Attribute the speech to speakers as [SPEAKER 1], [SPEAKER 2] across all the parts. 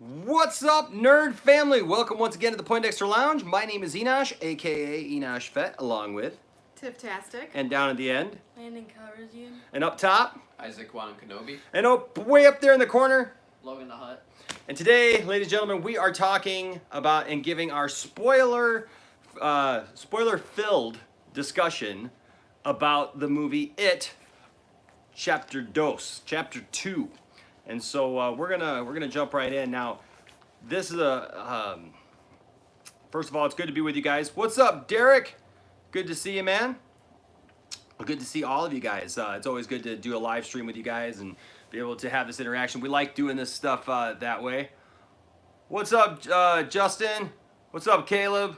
[SPEAKER 1] What's up, nerd family? Welcome once again to the Poindexter Lounge. My name is Enosh, aka Enosh Fett, along with
[SPEAKER 2] Tiftastic.
[SPEAKER 1] and down at the end,
[SPEAKER 3] Landon Calrissian.
[SPEAKER 1] and up top,
[SPEAKER 4] Isaac Quantum Kenobi.
[SPEAKER 1] and way up there in the corner.
[SPEAKER 4] Logan the Hutt.
[SPEAKER 1] And today, ladies and gentlemen, we are talking about and giving our spoiler-filled discussion about the movie It, Chapter 2. And so we're gonna jump right in now. This is first of all, it's good to be with you guys. What's up, Derek? Good to see you, man. Good to see all of you guys. It's always good to do a live stream with you guys and be able to have this interaction. We like doing this stuff that way. What's up, Justin? What's up, Caleb?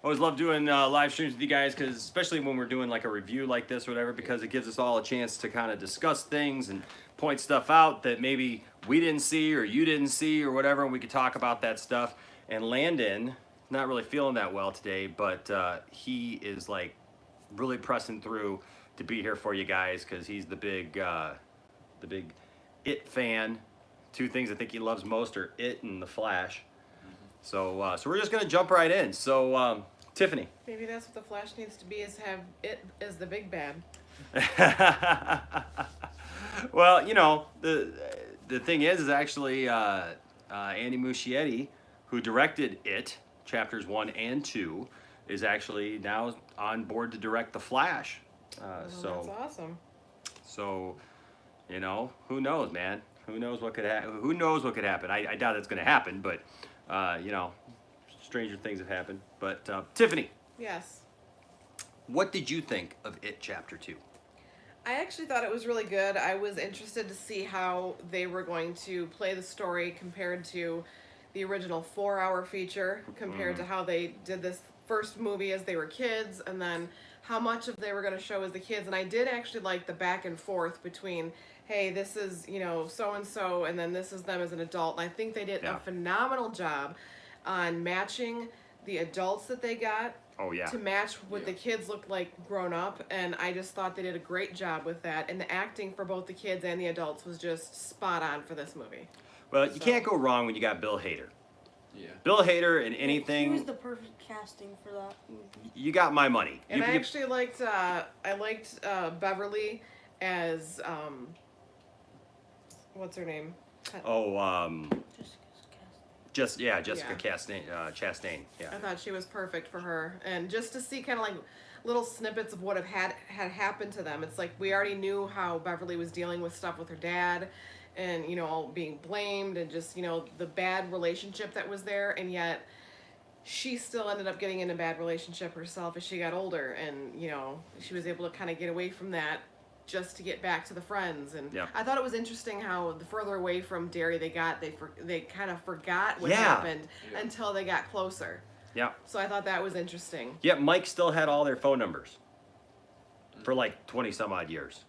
[SPEAKER 1] Always love doing live streams with you guys, because especially when we're doing like a review like this or whatever, because it gives us all a chance to kind of discuss things and point stuff out that maybe we didn't see or you didn't see or whatever, and we could talk about that stuff. And Landon, not really feeling that well today, but he is like really pressing through to be here for you guys, because he's the big It fan. Two things I think he loves most are It and The Flash. So we're just gonna jump right in. So Tiffany.
[SPEAKER 2] Maybe that's what the Flash needs to be, is have it as the big bad.
[SPEAKER 1] Well, you know, the thing is actually Andy Muschietti, who directed It, chapters 1 and 2, is actually now on board to direct The Flash.
[SPEAKER 2] That's awesome.
[SPEAKER 1] So, you know, who knows, man? Who knows what could happen? Who knows what could happen? I doubt it's going to happen, but you know, stranger things have happened. But Tiffany,
[SPEAKER 2] Yes.
[SPEAKER 1] what did you think of It Chapter 2?
[SPEAKER 2] I actually thought it was really good. I was interested to see how they were going to play the story compared to the original 4-hour feature, compared to how they did this first movie as they were kids, and then how much of they were going to show as the kids. And I did actually like the back and forth between, hey, this is, you know, so-and-so, and then this is them as an adult. And I think they did a phenomenal job on matching the adults that they got to match what the kids looked like grown up. And I just thought they did a great job with that. And the acting for both the kids and the adults was just spot on for this movie.
[SPEAKER 1] Well, you can't go wrong when you got Bill Hader.
[SPEAKER 4] Yeah.
[SPEAKER 1] Bill Hader in anything.
[SPEAKER 3] He was the perfect casting for that movie.
[SPEAKER 1] You got my money.
[SPEAKER 2] And I actually liked Beverly as what's her name?
[SPEAKER 3] Jessica's casting.
[SPEAKER 1] Jessica Chastain. Yeah.
[SPEAKER 2] I thought she was perfect for her, and just to see kind of like little snippets of what had happened to them. It's like we already knew how Beverly was dealing with stuff with her dad, and you know, being blamed, and just, you know, the bad relationship that was there, and yet she still ended up getting in a bad relationship herself as she got older, and you know, she was able to kind of get away from that just to get back to the friends. And I thought it was interesting how the further away from Derry they got, they kind of forgot what happened until they got closer.
[SPEAKER 1] Yeah.
[SPEAKER 2] So I thought that was interesting.
[SPEAKER 1] Yeah, Mike still had all their phone numbers for like 20 some odd years.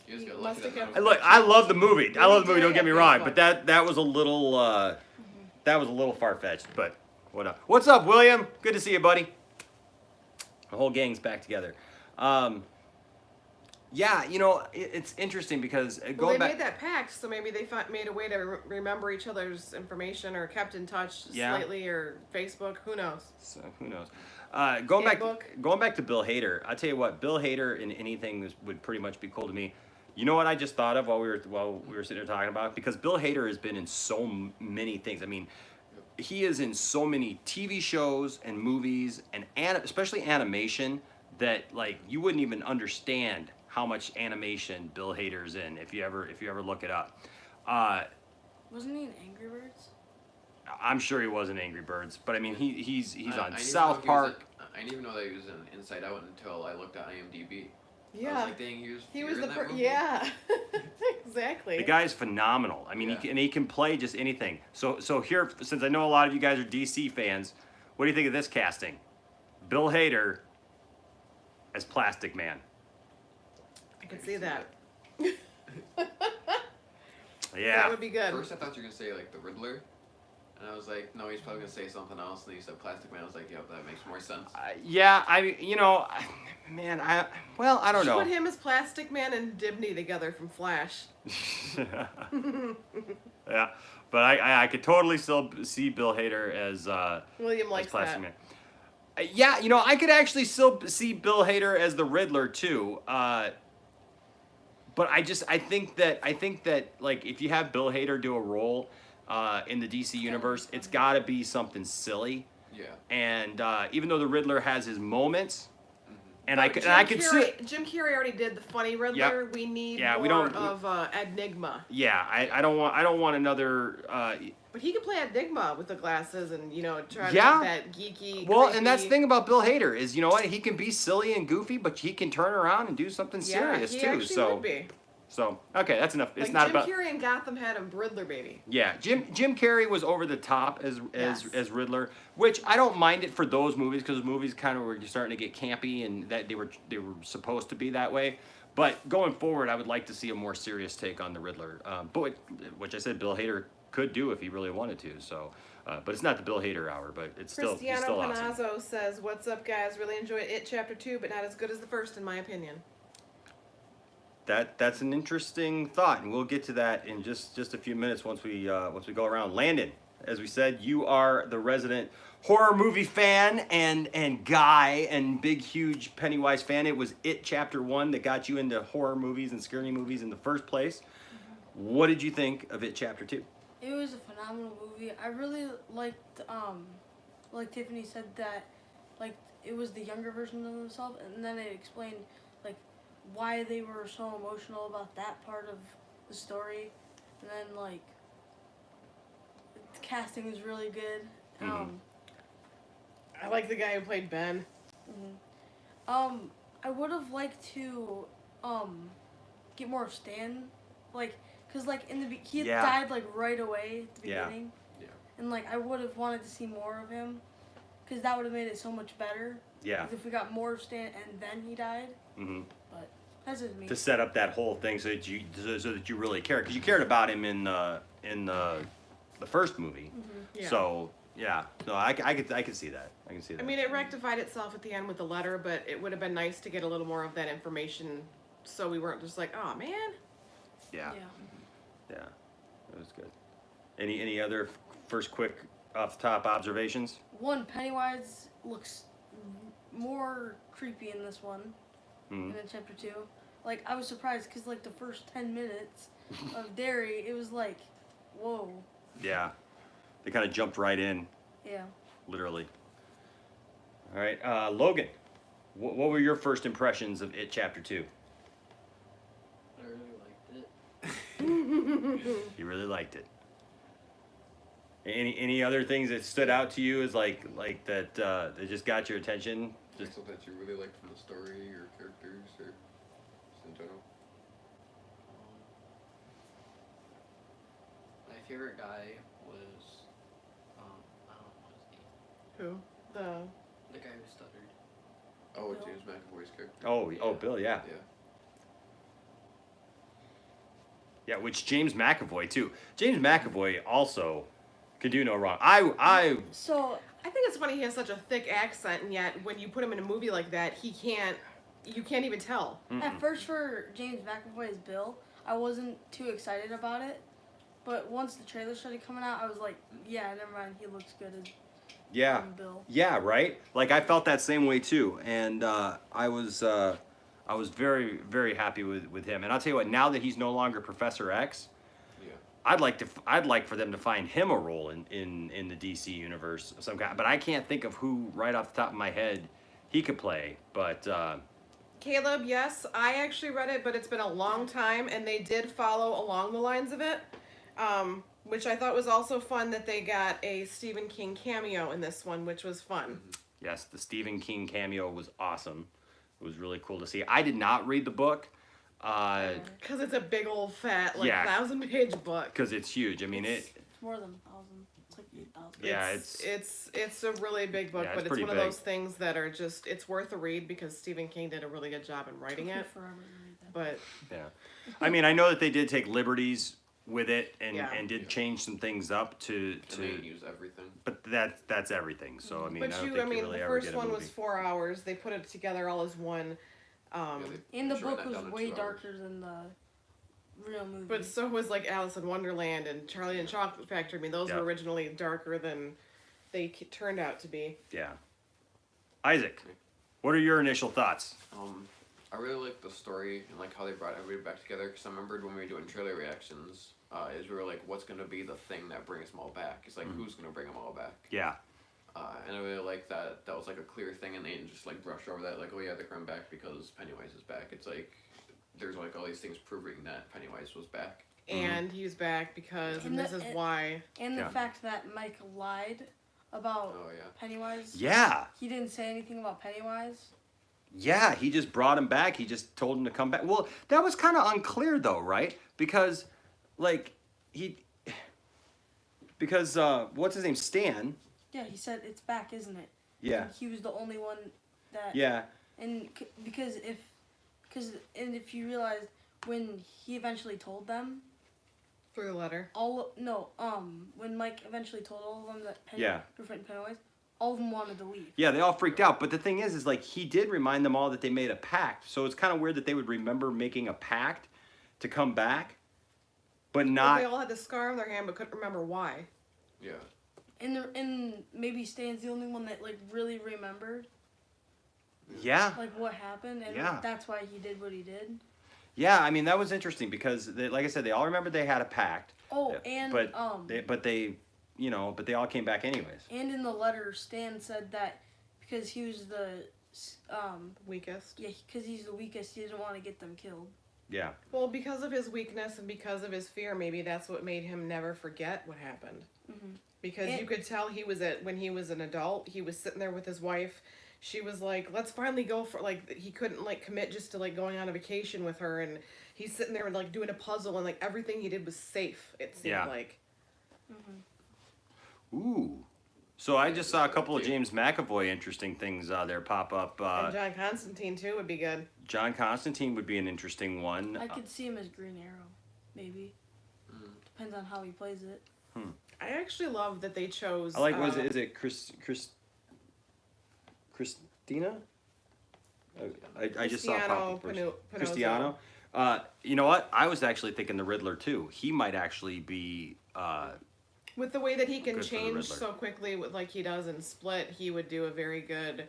[SPEAKER 4] He was good.
[SPEAKER 2] Must have kept-
[SPEAKER 1] Look, I love the movie. I love the movie.
[SPEAKER 2] did
[SPEAKER 1] Don't get me
[SPEAKER 2] have
[SPEAKER 1] wrong,
[SPEAKER 2] Facebook.
[SPEAKER 1] but that was a little far fetched. But what up? What's up, William? Good to see you, buddy. The whole gang's back together. Yeah, you know, it's interesting because
[SPEAKER 2] Well,
[SPEAKER 1] going
[SPEAKER 2] they
[SPEAKER 1] back.
[SPEAKER 2] made that pact, so maybe they made a way to remember each other's information, or kept in touch slightly, or Facebook. Who knows?
[SPEAKER 1] So who knows? Going
[SPEAKER 2] Handbook.
[SPEAKER 1] back to Bill Hader. I tell you what, Bill Hader in anything would pretty much be cool to me. You know what I just thought of while we were sitting there talking about it? Because Bill Hader has been in so many things. I mean, he is in so many TV shows and movies, and especially animation, that like you wouldn't even understand how much animation Bill Hader's in if you ever look it up.
[SPEAKER 3] Wasn't he in Angry Birds?
[SPEAKER 1] I'm sure he was in Angry Birds, but I mean he's on
[SPEAKER 4] I didn't
[SPEAKER 1] South
[SPEAKER 4] know
[SPEAKER 1] Park.
[SPEAKER 4] I didn't even know that he was in Inside Out until I looked at IMDb. I was
[SPEAKER 2] Yeah.
[SPEAKER 4] like, dang,
[SPEAKER 2] He was
[SPEAKER 4] in
[SPEAKER 2] the
[SPEAKER 4] that movie?
[SPEAKER 2] yeah. Exactly.
[SPEAKER 1] The guy's phenomenal. I mean, he can play just anything. So here, since I know a lot of you guys are DC fans, what do you think of this casting? Bill Hader as Plastic Man.
[SPEAKER 2] I could see that.
[SPEAKER 1] Yeah.
[SPEAKER 2] That would be good.
[SPEAKER 4] First, I thought you were gonna say like the Riddler. And I was like, no, he's probably gonna say something else. And then he said Plastic Man. I was like, yep, that makes more sense.
[SPEAKER 1] Yeah, man, I don't know.
[SPEAKER 2] Put him as Plastic Man and Dibney together from Flash.
[SPEAKER 1] Yeah, but I could totally still see Bill Hader as
[SPEAKER 2] William
[SPEAKER 1] as
[SPEAKER 2] likes
[SPEAKER 1] Plastic
[SPEAKER 2] that.
[SPEAKER 1] Man. Yeah, I could actually still see Bill Hader as the Riddler too. But I think that like if you have Bill Hader do a role in the DC universe, it's got to be something silly.
[SPEAKER 4] Yeah.
[SPEAKER 1] And even though the Riddler has his moments, and
[SPEAKER 2] But
[SPEAKER 1] I could see.
[SPEAKER 2] Jim Carrey already did the funny Riddler.
[SPEAKER 1] Yep.
[SPEAKER 2] We need
[SPEAKER 1] Yeah,
[SPEAKER 2] more
[SPEAKER 1] we don't-
[SPEAKER 2] of Enigma.
[SPEAKER 1] Yeah, I don't want another.
[SPEAKER 2] But he could play Enigma with the glasses and try
[SPEAKER 1] Yeah.
[SPEAKER 2] to make that geeky.
[SPEAKER 1] Well,
[SPEAKER 2] creepy.
[SPEAKER 1] and that's the thing about Bill Hader is what, he can be silly and goofy, but he can turn around and do something
[SPEAKER 2] Yeah,
[SPEAKER 1] serious
[SPEAKER 2] he
[SPEAKER 1] too.
[SPEAKER 2] actually
[SPEAKER 1] So
[SPEAKER 2] would be.
[SPEAKER 1] so okay, that's enough. It's
[SPEAKER 2] Like
[SPEAKER 1] not
[SPEAKER 2] Jim
[SPEAKER 1] about.
[SPEAKER 2] Carrey and Gotham had a Riddler baby.
[SPEAKER 1] Yeah, Jim Carrey was over the top as
[SPEAKER 2] Yes.
[SPEAKER 1] Riddler, which I don't mind it for those movies because movies kind of were starting to get campy and that they were supposed to be that way. But going forward, I would like to see a more serious take on the Riddler, but which I said Bill Hader could do if he really wanted to. So, but it's not the Bill Hader hour, but it's still
[SPEAKER 2] Cristiano
[SPEAKER 1] awesome.
[SPEAKER 2] Panazzo says, "What's up, guys? Really enjoyed It Chapter 2, but not as good as the first, in my opinion."
[SPEAKER 1] That's an interesting thought, and we'll get to that in just a few minutes once we go around. Landon, as we said, you are the resident horror movie fan and guy and big huge Pennywise fan. It was It Chapter 1 that got you into horror movies and scary movies in the first place. What did you think of It Chapter 2?
[SPEAKER 3] It was a phenomenal movie. I really liked, like Tiffany said, that like it was the younger version of themselves, and then it explained like why they were so emotional about that part of the story, and then like the casting was really good.
[SPEAKER 2] I like the guy who played Ben.
[SPEAKER 3] I would have liked to get more of Stan, like, cause like in the he
[SPEAKER 1] Yeah.
[SPEAKER 3] died like right away at the
[SPEAKER 1] Yeah.
[SPEAKER 3] beginning.
[SPEAKER 4] Yeah.
[SPEAKER 3] And like I would have wanted to see more of him, cause that would have made it so much better.
[SPEAKER 1] Yeah.
[SPEAKER 3] 'Cause if we got more of Stan and then he died,
[SPEAKER 1] Mm-hmm.
[SPEAKER 3] but that's just me.
[SPEAKER 1] To set up that whole thing so that you really care, because you cared about him in the first movie.
[SPEAKER 2] Yeah.
[SPEAKER 1] So yeah, no, I could see that. I can see that.
[SPEAKER 2] I mean, it rectified itself at the end with the letter, but it would have been nice to get a little more of that information, so we weren't just like, "Oh man."
[SPEAKER 1] yeah,
[SPEAKER 3] Yeah.
[SPEAKER 1] yeah, that was good. Any other first quick off the top observations?
[SPEAKER 3] One, Pennywise looks more creepy in this one
[SPEAKER 1] Mhm.
[SPEAKER 3] than in chapter 2. Like I was surprised because like the first 10 minutes of Derry, it was like, whoa.
[SPEAKER 1] Yeah, they kind of jumped right in,
[SPEAKER 3] Yeah.
[SPEAKER 1] literally. All right, Logan, what were your first impressions of It Chapter 2?
[SPEAKER 5] I really liked it.
[SPEAKER 1] You really liked it. Any other things that stood out to you as like that that just got your attention? Just
[SPEAKER 4] Something that you really liked from the story or characters or just in general.
[SPEAKER 5] My favorite guy was, I don't know his name.
[SPEAKER 2] Who?
[SPEAKER 5] The guy who stuttered.
[SPEAKER 4] Oh,
[SPEAKER 3] Bill?
[SPEAKER 4] James McAvoy's character.
[SPEAKER 1] oh Bill, yeah.
[SPEAKER 4] Yeah.
[SPEAKER 1] Yeah, which James McAvoy too. James McAvoy also could do no wrong. I
[SPEAKER 3] So
[SPEAKER 2] I think it's funny he has such a thick accent, and yet when you put him in a movie like that, you can't even tell.
[SPEAKER 3] at first for James McAvoy as Bill, I wasn't too excited about it. But once the trailer started coming out, I was like, yeah, never mind, he looks good as
[SPEAKER 1] yeah.
[SPEAKER 3] Bill.
[SPEAKER 1] Yeah, right? Like I felt that same way too. And I was very, very happy with him. And I'll tell you what, now that he's no longer Professor X,
[SPEAKER 4] Yeah.
[SPEAKER 1] I'd like for them to find him a role in the DC universe of some kind. But I can't think of who right off the top of my head he could play. But
[SPEAKER 2] Caleb, yes, I actually read it, but it's been a long time, and they did follow along the lines of it, which I thought was also fun that they got a Stephen King cameo in this one, which was fun.
[SPEAKER 1] yes, the Stephen King cameo was awesome. It was really cool to see. I did not read the book.
[SPEAKER 2] Because it's a big old fat, like,
[SPEAKER 1] Yeah.
[SPEAKER 2] 1,000-page book.
[SPEAKER 1] Because it's huge. I mean,
[SPEAKER 3] It's more than 1,000. It's like 8,000.
[SPEAKER 1] Yeah,
[SPEAKER 2] It's a really big book,
[SPEAKER 1] Yeah,
[SPEAKER 2] but
[SPEAKER 1] it's
[SPEAKER 2] it's
[SPEAKER 1] pretty
[SPEAKER 2] one
[SPEAKER 1] big.
[SPEAKER 2] of those things that are just, it's worth a read because Stephen King did a really good job in writing it.
[SPEAKER 3] Forever to read that.
[SPEAKER 2] But
[SPEAKER 1] yeah. I mean, I know that they did take liberties with it and
[SPEAKER 2] Yeah.
[SPEAKER 1] and did change some things up to
[SPEAKER 4] And they didn't use everything.
[SPEAKER 1] but that's everything. So I mean,
[SPEAKER 2] But
[SPEAKER 1] I don't
[SPEAKER 2] you,
[SPEAKER 1] think
[SPEAKER 2] I mean,
[SPEAKER 1] you really
[SPEAKER 2] the
[SPEAKER 1] ever
[SPEAKER 2] first
[SPEAKER 1] get a
[SPEAKER 2] one
[SPEAKER 1] movie.
[SPEAKER 2] was 4 hours. They put it together all as one.
[SPEAKER 4] Yeah, they
[SPEAKER 3] And the
[SPEAKER 4] shortened
[SPEAKER 3] book
[SPEAKER 4] that
[SPEAKER 3] was
[SPEAKER 4] down to
[SPEAKER 3] way
[SPEAKER 4] 2 hours.
[SPEAKER 3] darker than the real movie.
[SPEAKER 2] But so was like Alice in Wonderland and Charlie and the Chocolate Factory. I mean, those
[SPEAKER 1] Yeah.
[SPEAKER 2] were originally darker than they turned out to be.
[SPEAKER 1] Yeah. Isaac, what are your initial thoughts?
[SPEAKER 4] I really like the story and like how they brought everybody back together. Because I remembered when we were doing trailer reactions, is we were like, what's gonna be the thing that brings them all back? It's like, who's gonna bring them all back?
[SPEAKER 1] Yeah.
[SPEAKER 4] And I really like that. That was like a clear thing, and they didn't just like brush over that. Like, oh yeah, they're coming back because Pennywise is back. It's like there's like all these things proving that Pennywise was back.
[SPEAKER 2] And he was back because, and
[SPEAKER 3] And
[SPEAKER 2] this
[SPEAKER 3] the-
[SPEAKER 2] is why.
[SPEAKER 3] and the
[SPEAKER 1] Yeah.
[SPEAKER 3] fact that Mike lied about
[SPEAKER 4] Oh yeah.
[SPEAKER 3] Pennywise.
[SPEAKER 1] Yeah.
[SPEAKER 3] He didn't say anything about Pennywise.
[SPEAKER 1] Yeah, he just brought him back. He just told him to come back. Well, that was kind of unclear though, right? Because what's his name? Stan.
[SPEAKER 3] Yeah, he said it's back, isn't it?
[SPEAKER 1] Yeah.
[SPEAKER 3] And he was the only one that.
[SPEAKER 1] Yeah.
[SPEAKER 3] And because if you realize when he eventually told them
[SPEAKER 2] Through the letter.
[SPEAKER 3] when Mike eventually told all of them that
[SPEAKER 1] Yeah.
[SPEAKER 3] Pennywise, all of them wanted to leave.
[SPEAKER 1] Yeah, they all freaked out. But the thing is like he did remind them all that they made a pact. So it's kind of weird that they would remember making a pact to come back, but
[SPEAKER 2] They
[SPEAKER 1] not.
[SPEAKER 2] all had the scar on their hand but couldn't remember why.
[SPEAKER 4] Yeah.
[SPEAKER 3] And maybe Stan's the only one that like really remembered
[SPEAKER 1] Yeah.
[SPEAKER 3] like what happened, and
[SPEAKER 1] Yeah.
[SPEAKER 3] that's why he did what he did.
[SPEAKER 1] Yeah, I mean that was interesting because like I said, they all remembered they had a pact.
[SPEAKER 3] Oh,
[SPEAKER 1] Yeah,
[SPEAKER 3] and
[SPEAKER 1] but they all came back anyways.
[SPEAKER 3] and in the letter, Stan said that because he was the
[SPEAKER 2] Weakest.
[SPEAKER 3] because he's the weakest, he didn't want to get them killed.
[SPEAKER 1] Yeah.
[SPEAKER 2] Well, because of his weakness and because of his fear, maybe that's what made him never forget what happened.
[SPEAKER 3] Mhm.
[SPEAKER 2] Because
[SPEAKER 3] And-
[SPEAKER 2] you could tell when he was an adult, he was sitting there with his wife. She was like, "Let's finally go for like." He couldn't like commit just to like going on a vacation with her, and he's sitting there like doing a puzzle, and like everything he did was safe. It seemed
[SPEAKER 1] Yeah.
[SPEAKER 2] like.
[SPEAKER 1] Ooh. So I just saw a couple of James McAvoy interesting things there pop up.
[SPEAKER 2] And John Constantine too would be good.
[SPEAKER 1] John Constantine would be an interesting one.
[SPEAKER 3] I could see him as Green Arrow, maybe. Depends on how he plays it.
[SPEAKER 2] I actually love that they chose.
[SPEAKER 1] I like. Is it Christina? I just saw it pop up first.
[SPEAKER 2] Cristiano
[SPEAKER 1] Cristiano. You know what? I was actually thinking the Riddler too. He might actually be.
[SPEAKER 2] With the way that he can
[SPEAKER 1] Good for the
[SPEAKER 2] change
[SPEAKER 1] Riddler.
[SPEAKER 2] so quickly, like he does in Split, he would do a very good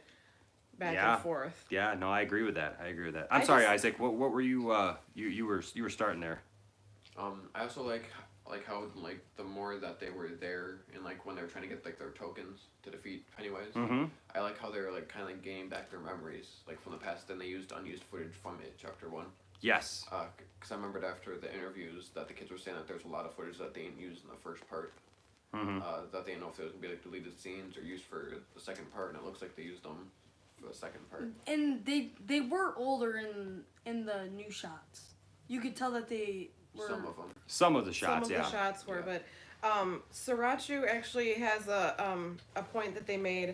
[SPEAKER 2] back
[SPEAKER 1] Yeah.
[SPEAKER 2] and forth.
[SPEAKER 1] Yeah. No, I agree with that. I'm
[SPEAKER 2] I
[SPEAKER 1] sorry,
[SPEAKER 2] just-
[SPEAKER 1] Isaac. What were you? You were starting there.
[SPEAKER 4] I also like how like the more that they were there and like when they were trying to get like their tokens to defeat Pennywise.
[SPEAKER 1] Mm-hmm.
[SPEAKER 4] I like how they were like kind of like gaining back their memories like from the past. Then they used unused footage from it, chapter 1.
[SPEAKER 1] Yes.
[SPEAKER 4] Because I remembered after the interviews that the kids were saying that there's a lot of footage that they didn't use in the first part.
[SPEAKER 1] Mm-hmm.
[SPEAKER 4] That they didn't know if there was gonna be like deleted scenes or used for the second part, and it looks like they used them for the second part.
[SPEAKER 3] And they were older in the new shots. You could tell that they were.
[SPEAKER 4] Some of them.
[SPEAKER 1] Some of the shots.
[SPEAKER 2] Some of
[SPEAKER 1] Yeah.
[SPEAKER 2] the shots were,
[SPEAKER 4] Yeah.
[SPEAKER 2] but Sriracha actually has a point that they made.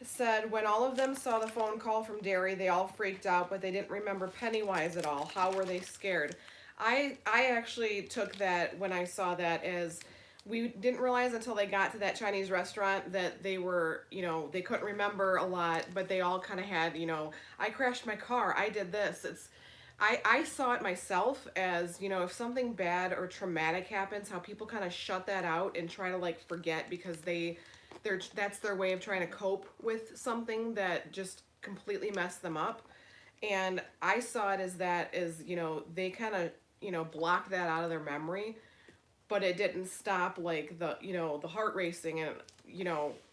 [SPEAKER 2] It said when all of them saw the phone call from Derry, they all freaked out, but they didn't remember Pennywise at all. How were they scared? I actually took that when I saw that as we didn't realize until they got to that Chinese restaurant that they were, they couldn't remember a lot, but they all kind of had, I crashed my car, I did this. I saw it myself as, if something bad or traumatic happens, how people kind of shut that out and try to like forget because that's their way of trying to cope with something that just completely messed them up. And I saw it as they kind of, blocked that out of their memory, but it didn't stop like the heart racing and,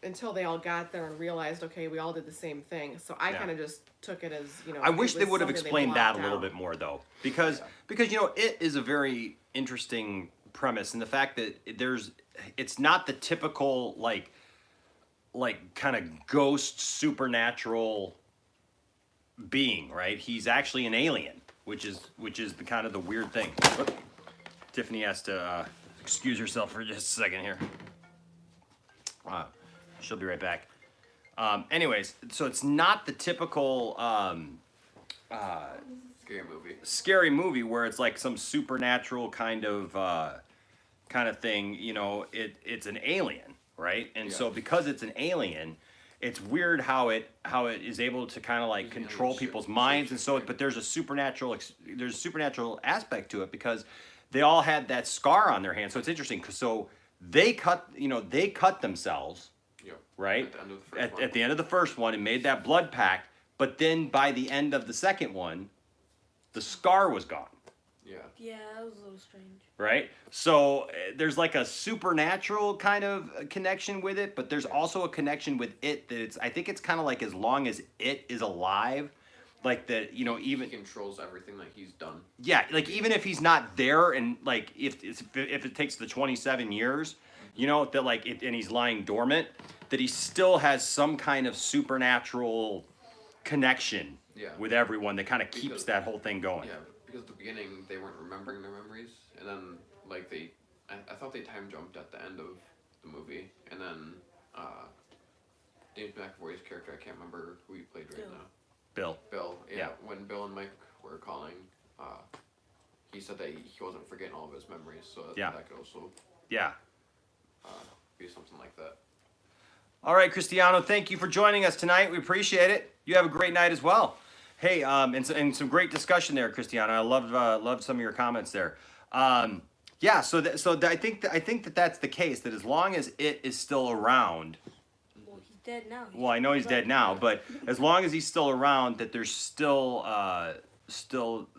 [SPEAKER 2] until they all got there and realized, okay, we all did the same thing. So I
[SPEAKER 1] Yeah.
[SPEAKER 2] kind of just took it as,
[SPEAKER 1] I wish
[SPEAKER 2] it
[SPEAKER 1] they
[SPEAKER 2] was
[SPEAKER 1] would have
[SPEAKER 2] something they
[SPEAKER 1] explained that a
[SPEAKER 2] blocked
[SPEAKER 1] little
[SPEAKER 2] out.
[SPEAKER 1] bit more though, because it is a very interesting premise, and the fact that it's not the typical like kind of ghost supernatural being, right? He's actually an alien, which is the kind of the weird thing. Whoop. Tiffany has to excuse herself for just a second here. She'll be right back. Anyways, so it's not the typical
[SPEAKER 4] Scary movie.
[SPEAKER 1] scary movie where it's like some supernatural kind of kind of thing, you know, it's an alien, right? And so
[SPEAKER 4] Yeah.
[SPEAKER 1] because it's an alien, it's weird how it is able to kind of like
[SPEAKER 4] There's an
[SPEAKER 1] control
[SPEAKER 4] alien
[SPEAKER 1] people's
[SPEAKER 4] ship-
[SPEAKER 1] minds, and so
[SPEAKER 4] right.
[SPEAKER 1] but there's a supernatural aspect to it because they all had that scar on their hand. So it's interesting. So they cut themselves,
[SPEAKER 4] Yep.
[SPEAKER 1] right?
[SPEAKER 4] At the end of the first one.
[SPEAKER 1] At the end of the first one and made that blood pact, but then by the end of the second one, the scar was gone.
[SPEAKER 4] Yeah.
[SPEAKER 3] Yeah, that was a little strange.
[SPEAKER 1] Right? So there's like a supernatural kind of connection with it, but there's also a connection with it that I think it's kind of like as long as it is alive, like that, you know, even
[SPEAKER 4] He controls everything that he's done.
[SPEAKER 1] yeah, like even if he's not there, and like if it takes the 27 years, you know, that like and he's lying dormant, that he still has some kind of supernatural connection
[SPEAKER 4] Yeah.
[SPEAKER 1] with everyone that kind of keeps
[SPEAKER 4] Because-
[SPEAKER 1] that whole thing going.
[SPEAKER 4] Yeah, because at the beginning they weren't remembering their memories, and then like I thought they time jumped at the end of the movie, and then James McAvoy's character, I can't remember who he played right
[SPEAKER 3] Bill.
[SPEAKER 4] now.
[SPEAKER 1] Bill.
[SPEAKER 4] Bill. Yeah.
[SPEAKER 1] Yeah.
[SPEAKER 4] When Bill and Mike were calling, he said that he wasn't forgetting all of his memories, so
[SPEAKER 1] Yeah.
[SPEAKER 4] that could also
[SPEAKER 1] Yeah.
[SPEAKER 4] be something like that.
[SPEAKER 1] All right, Cristiano, thank you for joining us tonight. We appreciate it. You have a great night as well. Hey, and some great discussion there, Cristiano. I loved some of your comments there. Yeah, I think that's the case. That as long as it is still around,
[SPEAKER 3] Well, he's dead now.
[SPEAKER 1] well, I know he's dead now, but as long as he's still around, that there's still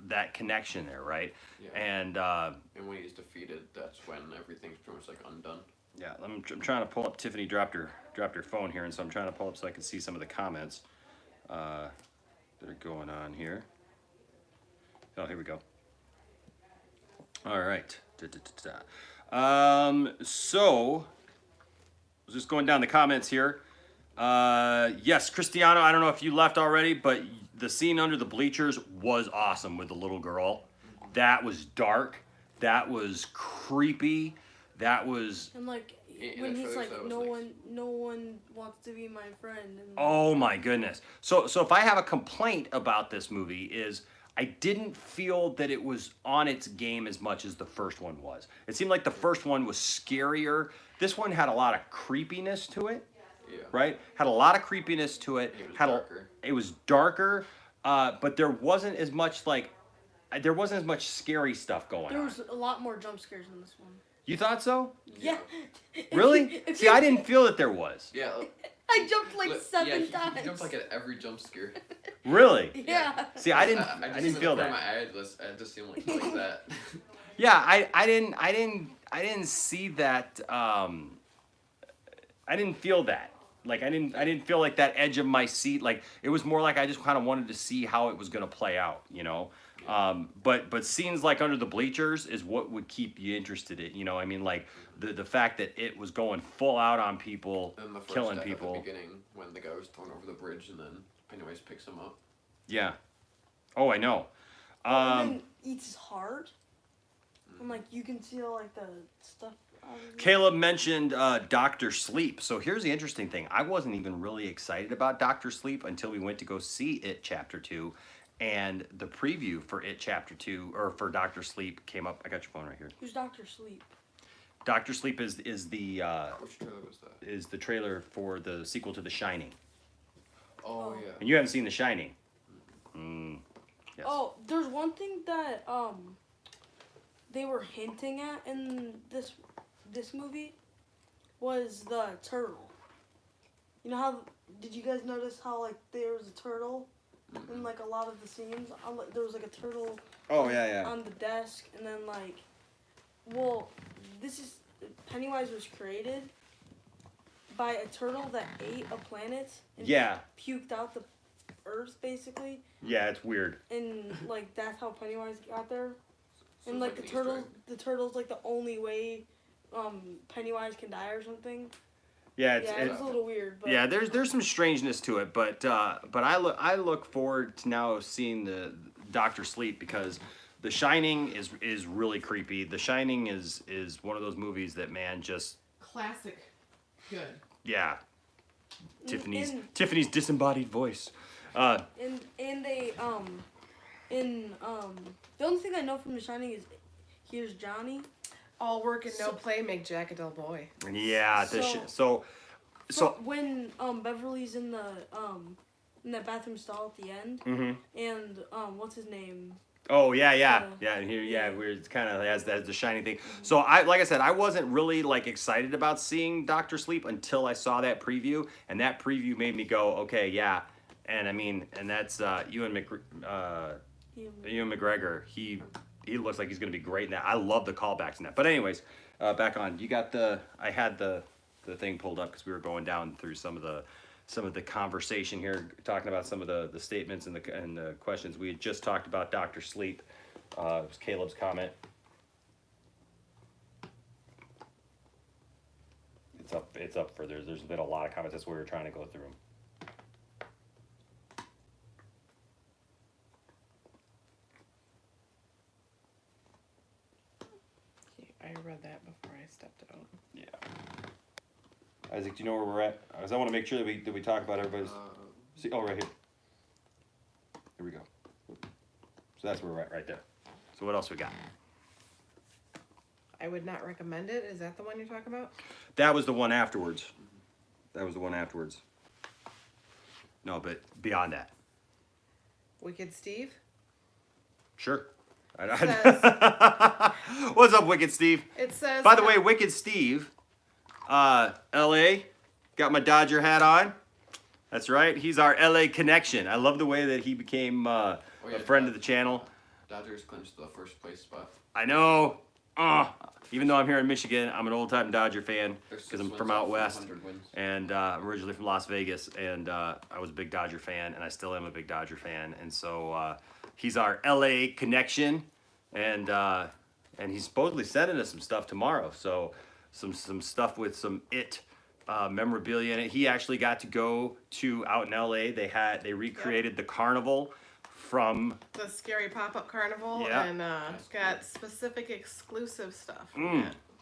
[SPEAKER 1] that connection there, right?
[SPEAKER 4] Yeah.
[SPEAKER 1] And
[SPEAKER 4] And when he's defeated, that's when everything's pretty much like undone.
[SPEAKER 1] yeah, I'm trying to pull up. Tiffany dropped her phone here, and so I'm trying to pull up so I can see some of the comments that are going on here. Oh, here we go. All right. So, just going down the comments here. Yes, Cristiano, I don't know if you left already, but the scene under the bleachers was awesome with the little girl. That was dark. That was creepy. That was,
[SPEAKER 3] And like
[SPEAKER 4] In
[SPEAKER 3] when
[SPEAKER 4] the
[SPEAKER 3] he's
[SPEAKER 4] trailers,
[SPEAKER 3] like,
[SPEAKER 4] that was
[SPEAKER 3] no one wants to be my friend. And
[SPEAKER 1] oh my goodness. So if I have a complaint about this movie is I didn't feel that it was on its game as much as the first one was. It seemed like the first one was scarier. This one had a lot of creepiness to it.
[SPEAKER 4] Yeah.
[SPEAKER 1] Right? Had a lot of creepiness to it.
[SPEAKER 4] It was
[SPEAKER 1] Had
[SPEAKER 4] darker.
[SPEAKER 1] It was darker, but there wasn't as much scary stuff going
[SPEAKER 3] there
[SPEAKER 1] on.
[SPEAKER 3] was a lot more jump scares in this one.
[SPEAKER 1] You thought so?
[SPEAKER 3] Yeah.
[SPEAKER 1] Really?
[SPEAKER 3] If
[SPEAKER 1] See,
[SPEAKER 3] you-
[SPEAKER 1] I didn't feel that there was.
[SPEAKER 4] Yeah.
[SPEAKER 3] I jumped like
[SPEAKER 4] Look,
[SPEAKER 3] 7
[SPEAKER 4] yeah,
[SPEAKER 3] times.
[SPEAKER 4] He jumped like at every jump scare.
[SPEAKER 1] Really?
[SPEAKER 3] Yeah.
[SPEAKER 1] See, I didn't
[SPEAKER 4] I
[SPEAKER 1] didn't feel that.
[SPEAKER 4] My eye, it just seemed like that.
[SPEAKER 1] Yeah, I didn't see that. I didn't feel that. Like I didn't feel like that edge of my seat. Like it was more like I just kind of wanted to see how it was gonna play out, you know. But scenes like under the bleachers is what would keep you interested in, you know. I mean, like the fact that it was going full out on people,
[SPEAKER 4] And the first
[SPEAKER 1] killing
[SPEAKER 4] death
[SPEAKER 1] people.
[SPEAKER 4] at the beginning when the guy was thrown over the bridge and then Pennywise picks him up.
[SPEAKER 1] Yeah. Oh, I know.
[SPEAKER 3] And then eats his heart. And like you can see all like the stuff out of it.
[SPEAKER 1] Caleb mentioned Doctor Sleep. So here's the interesting thing. I wasn't even really excited about Doctor Sleep until we went to go see It Chapter 2. And the preview for It Chapter 2, or for Doctor Sleep, came up. I got your phone right here.
[SPEAKER 3] Who's Dr. Sleep?
[SPEAKER 1] Doctor Sleep is the
[SPEAKER 4] Which trailer was that?
[SPEAKER 1] is the trailer for the sequel to The Shining.
[SPEAKER 4] Oh, yeah.
[SPEAKER 1] And you haven't seen The Shining. Yes.
[SPEAKER 3] Oh, there's one thing that they were hinting at in this movie was the turtle. You know how did you guys notice how like there was a turtle in like a lot of the scenes? There was like a turtle
[SPEAKER 1] Oh yeah,
[SPEAKER 3] on the desk, and then like, well, this is Pennywise was created by a turtle that ate a planet and
[SPEAKER 1] Yeah.
[SPEAKER 3] puked out the Earth basically,
[SPEAKER 1] Yeah, it's weird.
[SPEAKER 3] and like that's how Pennywise got there.
[SPEAKER 4] So
[SPEAKER 3] And
[SPEAKER 4] it's
[SPEAKER 3] like
[SPEAKER 4] an
[SPEAKER 3] the
[SPEAKER 4] Easter
[SPEAKER 3] turtle,
[SPEAKER 4] egg.
[SPEAKER 3] the turtle's like the only way Pennywise can die or something.
[SPEAKER 1] Yeah, it's,
[SPEAKER 3] Yeah, it was a little weird. But
[SPEAKER 1] yeah. There's some strangeness to it, but I look forward to now seeing the Doctor Sleep because The Shining is really creepy. The Shining is one of those movies that, man, just
[SPEAKER 2] Classic. Good.
[SPEAKER 1] yeah.
[SPEAKER 3] And-
[SPEAKER 1] Tiffany's disembodied voice.
[SPEAKER 3] And they the only thing I know from The Shining is here's Johnny.
[SPEAKER 2] All work and no play make Jack a dull boy.
[SPEAKER 1] Yeah. So
[SPEAKER 3] when Beverly's in that bathroom stall at the end, and what's his name?
[SPEAKER 1] oh yeah,
[SPEAKER 3] Uh,
[SPEAKER 1] and here
[SPEAKER 3] yeah.
[SPEAKER 1] where it's kind of has the shiny thing. So like I said, I wasn't really like excited about seeing Doctor Sleep until I saw that preview, and that preview made me go, okay, yeah. And I mean, and that's Ewan McGregor. He looks like he's gonna be great in that. I love the callbacks in that. But anyways, back on. You got I had the thing pulled up because we were going down through some of the conversation here, talking about some of the statements and the questions. We had just talked about Dr. Sleep. It was Caleb's comment. It's up further. There's been a lot of comments. That's why we were trying to go through them.
[SPEAKER 2] I read that before I stepped out.
[SPEAKER 1] Yeah. Isaac, do you know where we're at? Because I want to make sure that we talk about everybody's. See, right here. Here we go. So that's where we're at right there. So what else we got?
[SPEAKER 2] I would not recommend it. Is that the one you're talking about?
[SPEAKER 1] That was the one afterwards. No, but beyond that.
[SPEAKER 2] Wicked Steve?
[SPEAKER 1] Sure.
[SPEAKER 2] Says-
[SPEAKER 1] What's up, Wicked Steve?
[SPEAKER 2] It says.
[SPEAKER 1] By the way, Wicked Steve, LA, got my Dodger hat on. That's right. He's our LA connection. I love the way that he became a friend of the channel.
[SPEAKER 4] Dodgers clinched the first place spot.
[SPEAKER 1] I know. Even though I'm here in Michigan, I'm an old-time Dodger fan because I'm from out west, and I'm originally from Las Vegas, and I was a big Dodger fan, and I still am a big Dodger fan, and so he's our LA connection, and he's supposedly sending us some stuff tomorrow, so some stuff with some memorabilia in it. He actually got to go to out in LA. They recreated the carnival from
[SPEAKER 2] the Scary Pop-Up Carnival,
[SPEAKER 1] Yeah.
[SPEAKER 2] and got specific exclusive stuff.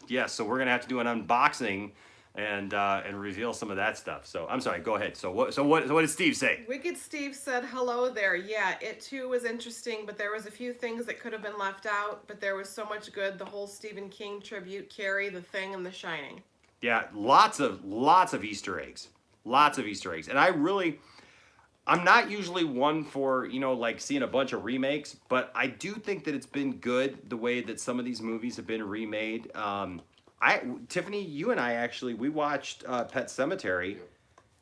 [SPEAKER 1] Yeah, so we're gonna have to do an unboxing and reveal some of that stuff. So I'm sorry, go ahead. So what did Steve say?
[SPEAKER 2] Wicked Steve said, hello there. Yeah, it too was interesting, but there was a few things that could have been left out, but there was so much good. The whole Stephen King tribute, Carrie, The Thing, and The Shining.
[SPEAKER 1] Yeah, lots of Easter eggs. And I'm not usually one for, like seeing a bunch of remakes, but I do think that it's been good the way that some of these movies have been remade. Tiffany, you and I actually, we watched Pet Sematary.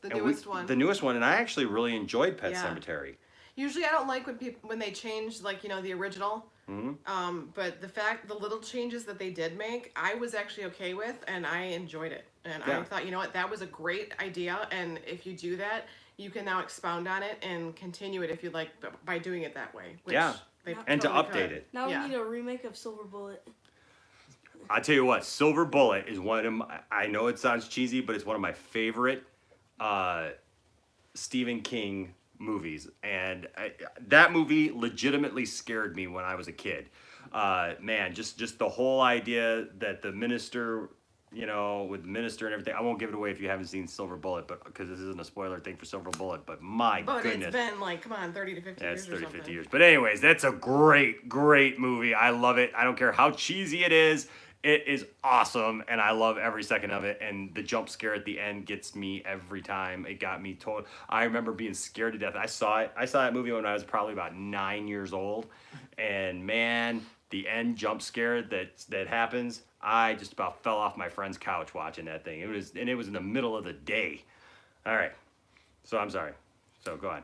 [SPEAKER 2] The newest one.
[SPEAKER 1] The newest one, and I actually really enjoyed Pet
[SPEAKER 2] Yeah.
[SPEAKER 1] Sematary.
[SPEAKER 2] Usually I don't like when they change, like, the original. But the little changes that they did make, I was actually okay with, and I enjoyed it. And
[SPEAKER 1] Yeah.
[SPEAKER 2] I thought, that was a great idea, and if you do that, you can now expound on it and continue it if you like by doing it that way. Which
[SPEAKER 1] Yeah.
[SPEAKER 2] they
[SPEAKER 1] And to
[SPEAKER 2] totally
[SPEAKER 1] update
[SPEAKER 2] could.
[SPEAKER 1] it.
[SPEAKER 3] Now
[SPEAKER 2] Yeah.
[SPEAKER 3] we need a remake of Silver Bullet.
[SPEAKER 1] I tell you what, Silver Bullet is one of them. I know it sounds cheesy, but it's one of my favorite Stephen King movies, and that movie legitimately scared me when I was a kid. Man, just the whole idea that the minister, with the minister and everything. I won't give it away if you haven't seen Silver Bullet, but because this isn't a spoiler thing for Silver Bullet. But my goodness,
[SPEAKER 2] It's been like, come on, 30 to 50
[SPEAKER 1] yeah,
[SPEAKER 2] years
[SPEAKER 1] it's
[SPEAKER 2] or
[SPEAKER 1] 30,
[SPEAKER 2] something.
[SPEAKER 1] 50 years. But anyways, that's a great movie. I love it. I don't care how cheesy it is. It is awesome, and I love every second of it. And the jump scare at the end gets me every time. It got me total. I remember being scared to death. I saw that movie when I was probably about 9 years old, and man, the end jump scare that happens, I just about fell off my friend's couch watching that thing. It was in the middle of the day. All right, so I'm sorry. So go on.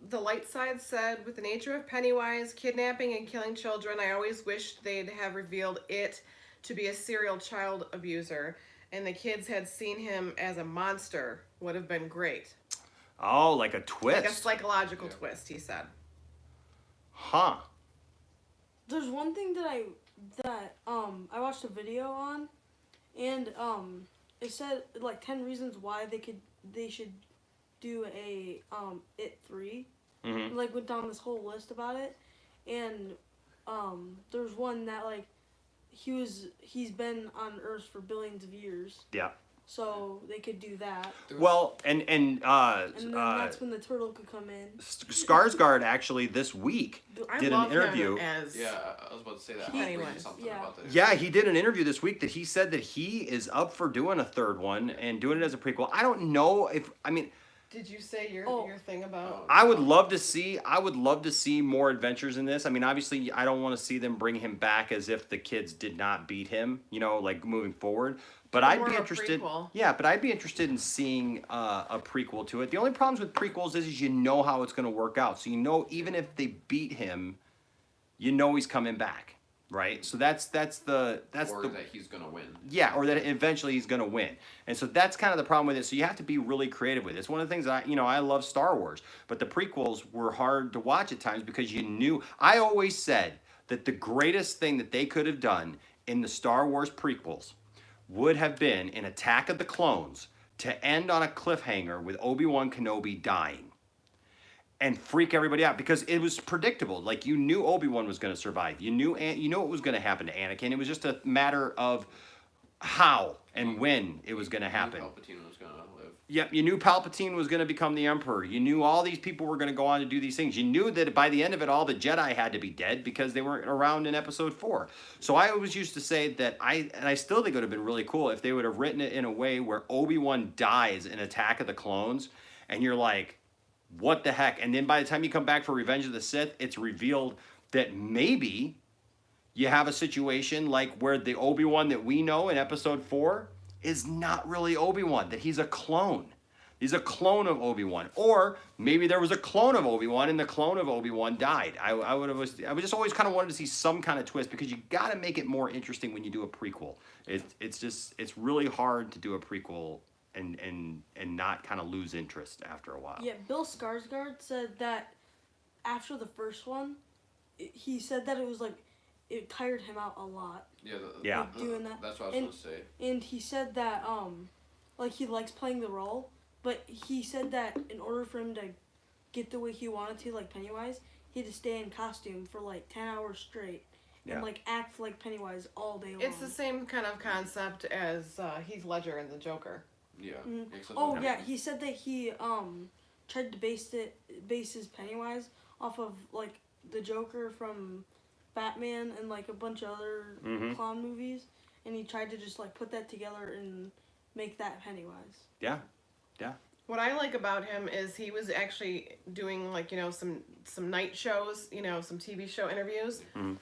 [SPEAKER 2] The light side said, with the nature of Pennywise kidnapping and killing children, I always wished they'd have revealed it to be a serial child abuser, and the kids had seen him as a monster. Would have been great.
[SPEAKER 1] Oh, like a twist.
[SPEAKER 2] Like a psychological twist, he said.
[SPEAKER 1] Huh.
[SPEAKER 3] There's one thing that I watched a video on, and it said like 10 reasons why they should do a It 3.
[SPEAKER 1] Mm-hmm.
[SPEAKER 3] Like went down this whole list about it, and there's one that like he's been on Earth for billions of years.
[SPEAKER 1] Yeah.
[SPEAKER 3] so they could do that.
[SPEAKER 4] There was-
[SPEAKER 1] Well, and
[SPEAKER 3] And then that's when the
[SPEAKER 4] there was-
[SPEAKER 1] well, and
[SPEAKER 3] and then that's when the turtle could come in.
[SPEAKER 1] Skarsgård actually this week
[SPEAKER 2] I
[SPEAKER 1] did an
[SPEAKER 2] love
[SPEAKER 1] interview.
[SPEAKER 2] him as
[SPEAKER 4] Yeah, I was about to say that.
[SPEAKER 3] He-
[SPEAKER 4] I was reading
[SPEAKER 2] Anyways,
[SPEAKER 4] something
[SPEAKER 3] yeah.
[SPEAKER 4] about that.
[SPEAKER 1] Yeah, he did an interview this week that he said that he is up for doing a third one and doing it as a prequel. I don't know if I mean
[SPEAKER 2] Did you say your
[SPEAKER 3] Oh.
[SPEAKER 2] your thing about?
[SPEAKER 1] I would love to see more adventures in this. I mean, obviously I don't want to see them bring him back as if the kids did not beat him, you know, like moving forward. But I'd
[SPEAKER 2] More
[SPEAKER 1] be
[SPEAKER 2] of a
[SPEAKER 1] interested.
[SPEAKER 2] prequel.
[SPEAKER 1] Yeah, but I'd be interested in seeing a prequel to it. The only problems with prequels is you know how it's going to work out. So you know even if they beat him, you know he's coming back, right? So that's the
[SPEAKER 4] Or that he's gonna win.
[SPEAKER 1] yeah, or that eventually he's going to win. And so that's kind of the problem with it. So you have to be really creative with it. It's one of the things that I love Star Wars, but the prequels were hard to watch at times because you knew. I always said that the greatest thing that they could have done in the Star Wars prequels would have been in Attack of the Clones to end on a cliffhanger with Obi-Wan Kenobi dying and freak everybody out because it was predictable. Like you knew Obi-Wan was going to survive. You knew what was going to happen to Anakin. It was just a matter of how and when it was going to happen.
[SPEAKER 4] Palpatine was gonna live.
[SPEAKER 1] Yep, you knew Palpatine was going to become the Emperor. You knew all these people were going to go on to do these things. You knew that by the end of it, all the Jedi had to be dead because they weren't around in Episode 4. So I always used to say that I still think it would have been really cool if they would have written it in a way where Obi-Wan dies in Attack of the Clones, and you're like, what the heck? And then by the time you come back for Revenge of the Sith, it's revealed that maybe you have a situation like where the Obi-Wan that we know in Episode 4 is not really Obi-Wan, that he's a clone. He's a clone of Obi-Wan. Or maybe there was a clone of Obi-Wan and the clone of Obi-Wan died. I would just always kind of wanted to see some kind of twist because you got to make it more interesting when you do a prequel. It's really hard to do a prequel and not kind of lose interest after a while.
[SPEAKER 3] Yeah, Bill Skarsgård said that after the first one, he said that it was like it tired him out a lot.
[SPEAKER 4] Yeah.
[SPEAKER 1] Yeah.
[SPEAKER 3] Like, doing that.
[SPEAKER 4] That's what I was gonna say.
[SPEAKER 3] And he said that like he likes playing the role, but he said that in order for him to get the way he wanted to, like Pennywise, he had to stay in costume for like 10 hours straight
[SPEAKER 1] Yeah.
[SPEAKER 3] and like act like Pennywise all day long.
[SPEAKER 2] It's the same kind of concept as Heath Ledger in the Joker.
[SPEAKER 4] Yeah.
[SPEAKER 3] Mm.
[SPEAKER 4] Except
[SPEAKER 3] Oh
[SPEAKER 4] for-
[SPEAKER 3] yeah, he said that he tried to base his Pennywise off of like the Joker from Batman and like a bunch of other
[SPEAKER 1] Mhm.
[SPEAKER 3] clown movies, and he tried to just like put that together and make that Pennywise.
[SPEAKER 1] Yeah.
[SPEAKER 2] What I like about him is he was actually doing like some night shows, some TV show interviews,
[SPEAKER 1] Mhm.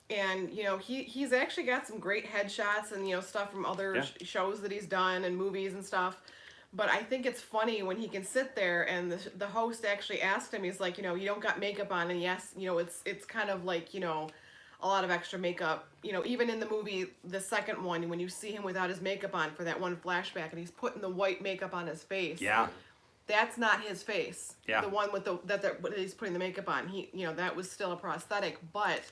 [SPEAKER 2] and he's actually got some great headshots and stuff from other
[SPEAKER 1] Yeah.
[SPEAKER 2] shows that he's done and movies and stuff. But I think it's funny when he can sit there and the host actually asked him, he's like, you don't got makeup on, and yes, it's kind of like a lot of extra makeup. Even in the movie, the second one, when you see him without his makeup on for that one flashback, and he's putting the white makeup on his face.
[SPEAKER 1] Yeah.
[SPEAKER 2] That's not his face.
[SPEAKER 1] Yeah.
[SPEAKER 2] The one with that he's putting the makeup on. He, that was still a prosthetic. But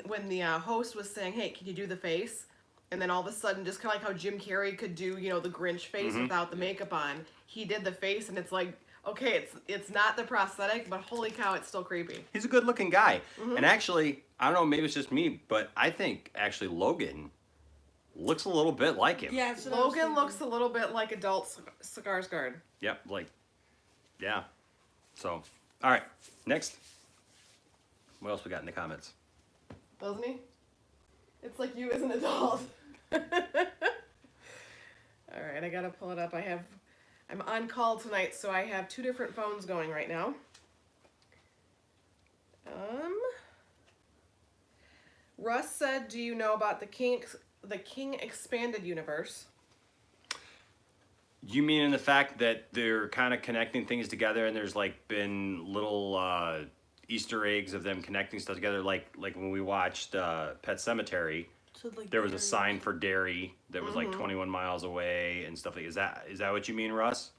[SPEAKER 2] when the host was saying, "Hey, can you do the face?" and then all of a sudden, just kind of like how Jim Carrey could do, the Grinch face without the makeup on, he did the face, and it's like, okay, it's not the prosthetic, but holy cow, it's still creepy.
[SPEAKER 1] He's a good-looking guy. And actually, I don't know, maybe it's just me, but I think actually Logan looks a little bit like him.
[SPEAKER 3] Yeah, so that was
[SPEAKER 2] Logan
[SPEAKER 3] thinking.
[SPEAKER 2] looks a little bit like adult Skarsgård.
[SPEAKER 1] Yep, yeah. So, all right, next. What else we got in the comments?
[SPEAKER 2] Doesn't he? It's like you as an adult. All right, I gotta pull it up. I'm on call tonight, so I have 2 different phones going right now. Russ said, "Do you know about the King Expanded Universe?"
[SPEAKER 1] You mean in the fact that they're kind of connecting things together and there's been little Easter eggs of them connecting stuff together, like when we watched Pet Cemetery,
[SPEAKER 3] So, like,
[SPEAKER 1] there was a
[SPEAKER 3] they're-
[SPEAKER 1] sign for Derry that was 21 miles away and stuff like. Is that what you mean, Russ?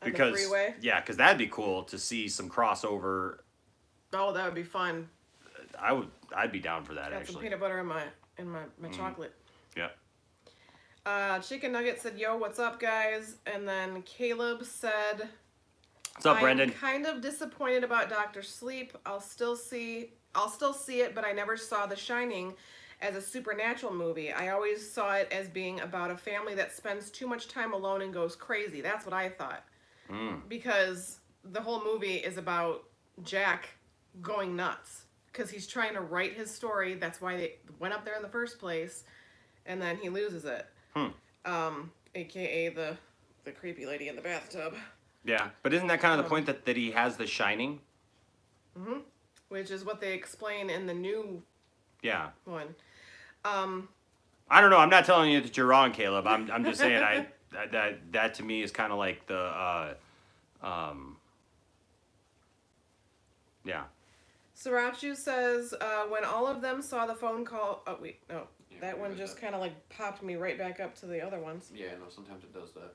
[SPEAKER 2] On the freeway?
[SPEAKER 1] Yeah, because that'd be cool to see some crossover.
[SPEAKER 2] Oh, that would be fun.
[SPEAKER 1] I'd be down for that
[SPEAKER 2] Got some
[SPEAKER 1] actually.
[SPEAKER 2] peanut butter in my chocolate.
[SPEAKER 1] Yeah.
[SPEAKER 2] Chicken Nugget said, "Yo, what's up, guys?" And then Caleb said,
[SPEAKER 1] What's up,
[SPEAKER 2] I'm
[SPEAKER 1] Brendan?
[SPEAKER 2] kind of disappointed about Doctor Sleep. I'll still see it, but I never saw The Shining, as a supernatural movie. I always saw it as being about a family that spends too much time alone and goes crazy. That's what I thought. Because the whole movie is about Jack going nuts. Because he's trying to write his story. That's why they went up there in the first place. And then he loses it. AKA the creepy lady in the bathtub.
[SPEAKER 1] Yeah, but isn't that kind of the point that he has the shining?
[SPEAKER 2] Which is what they explain in the new
[SPEAKER 1] Yeah.
[SPEAKER 2] one.
[SPEAKER 1] I don't know. I'm not telling you that you're wrong, Caleb. I'm just saying that to me is kind of like the yeah.
[SPEAKER 2] Sriracha says, when all of them saw the phone call... Oh, wait, no.
[SPEAKER 4] Yeah,
[SPEAKER 2] That
[SPEAKER 4] we
[SPEAKER 2] one
[SPEAKER 4] read
[SPEAKER 2] just
[SPEAKER 4] that.
[SPEAKER 2] kind of like popped me right back up to the other ones.
[SPEAKER 4] Yeah, no, sometimes it does that.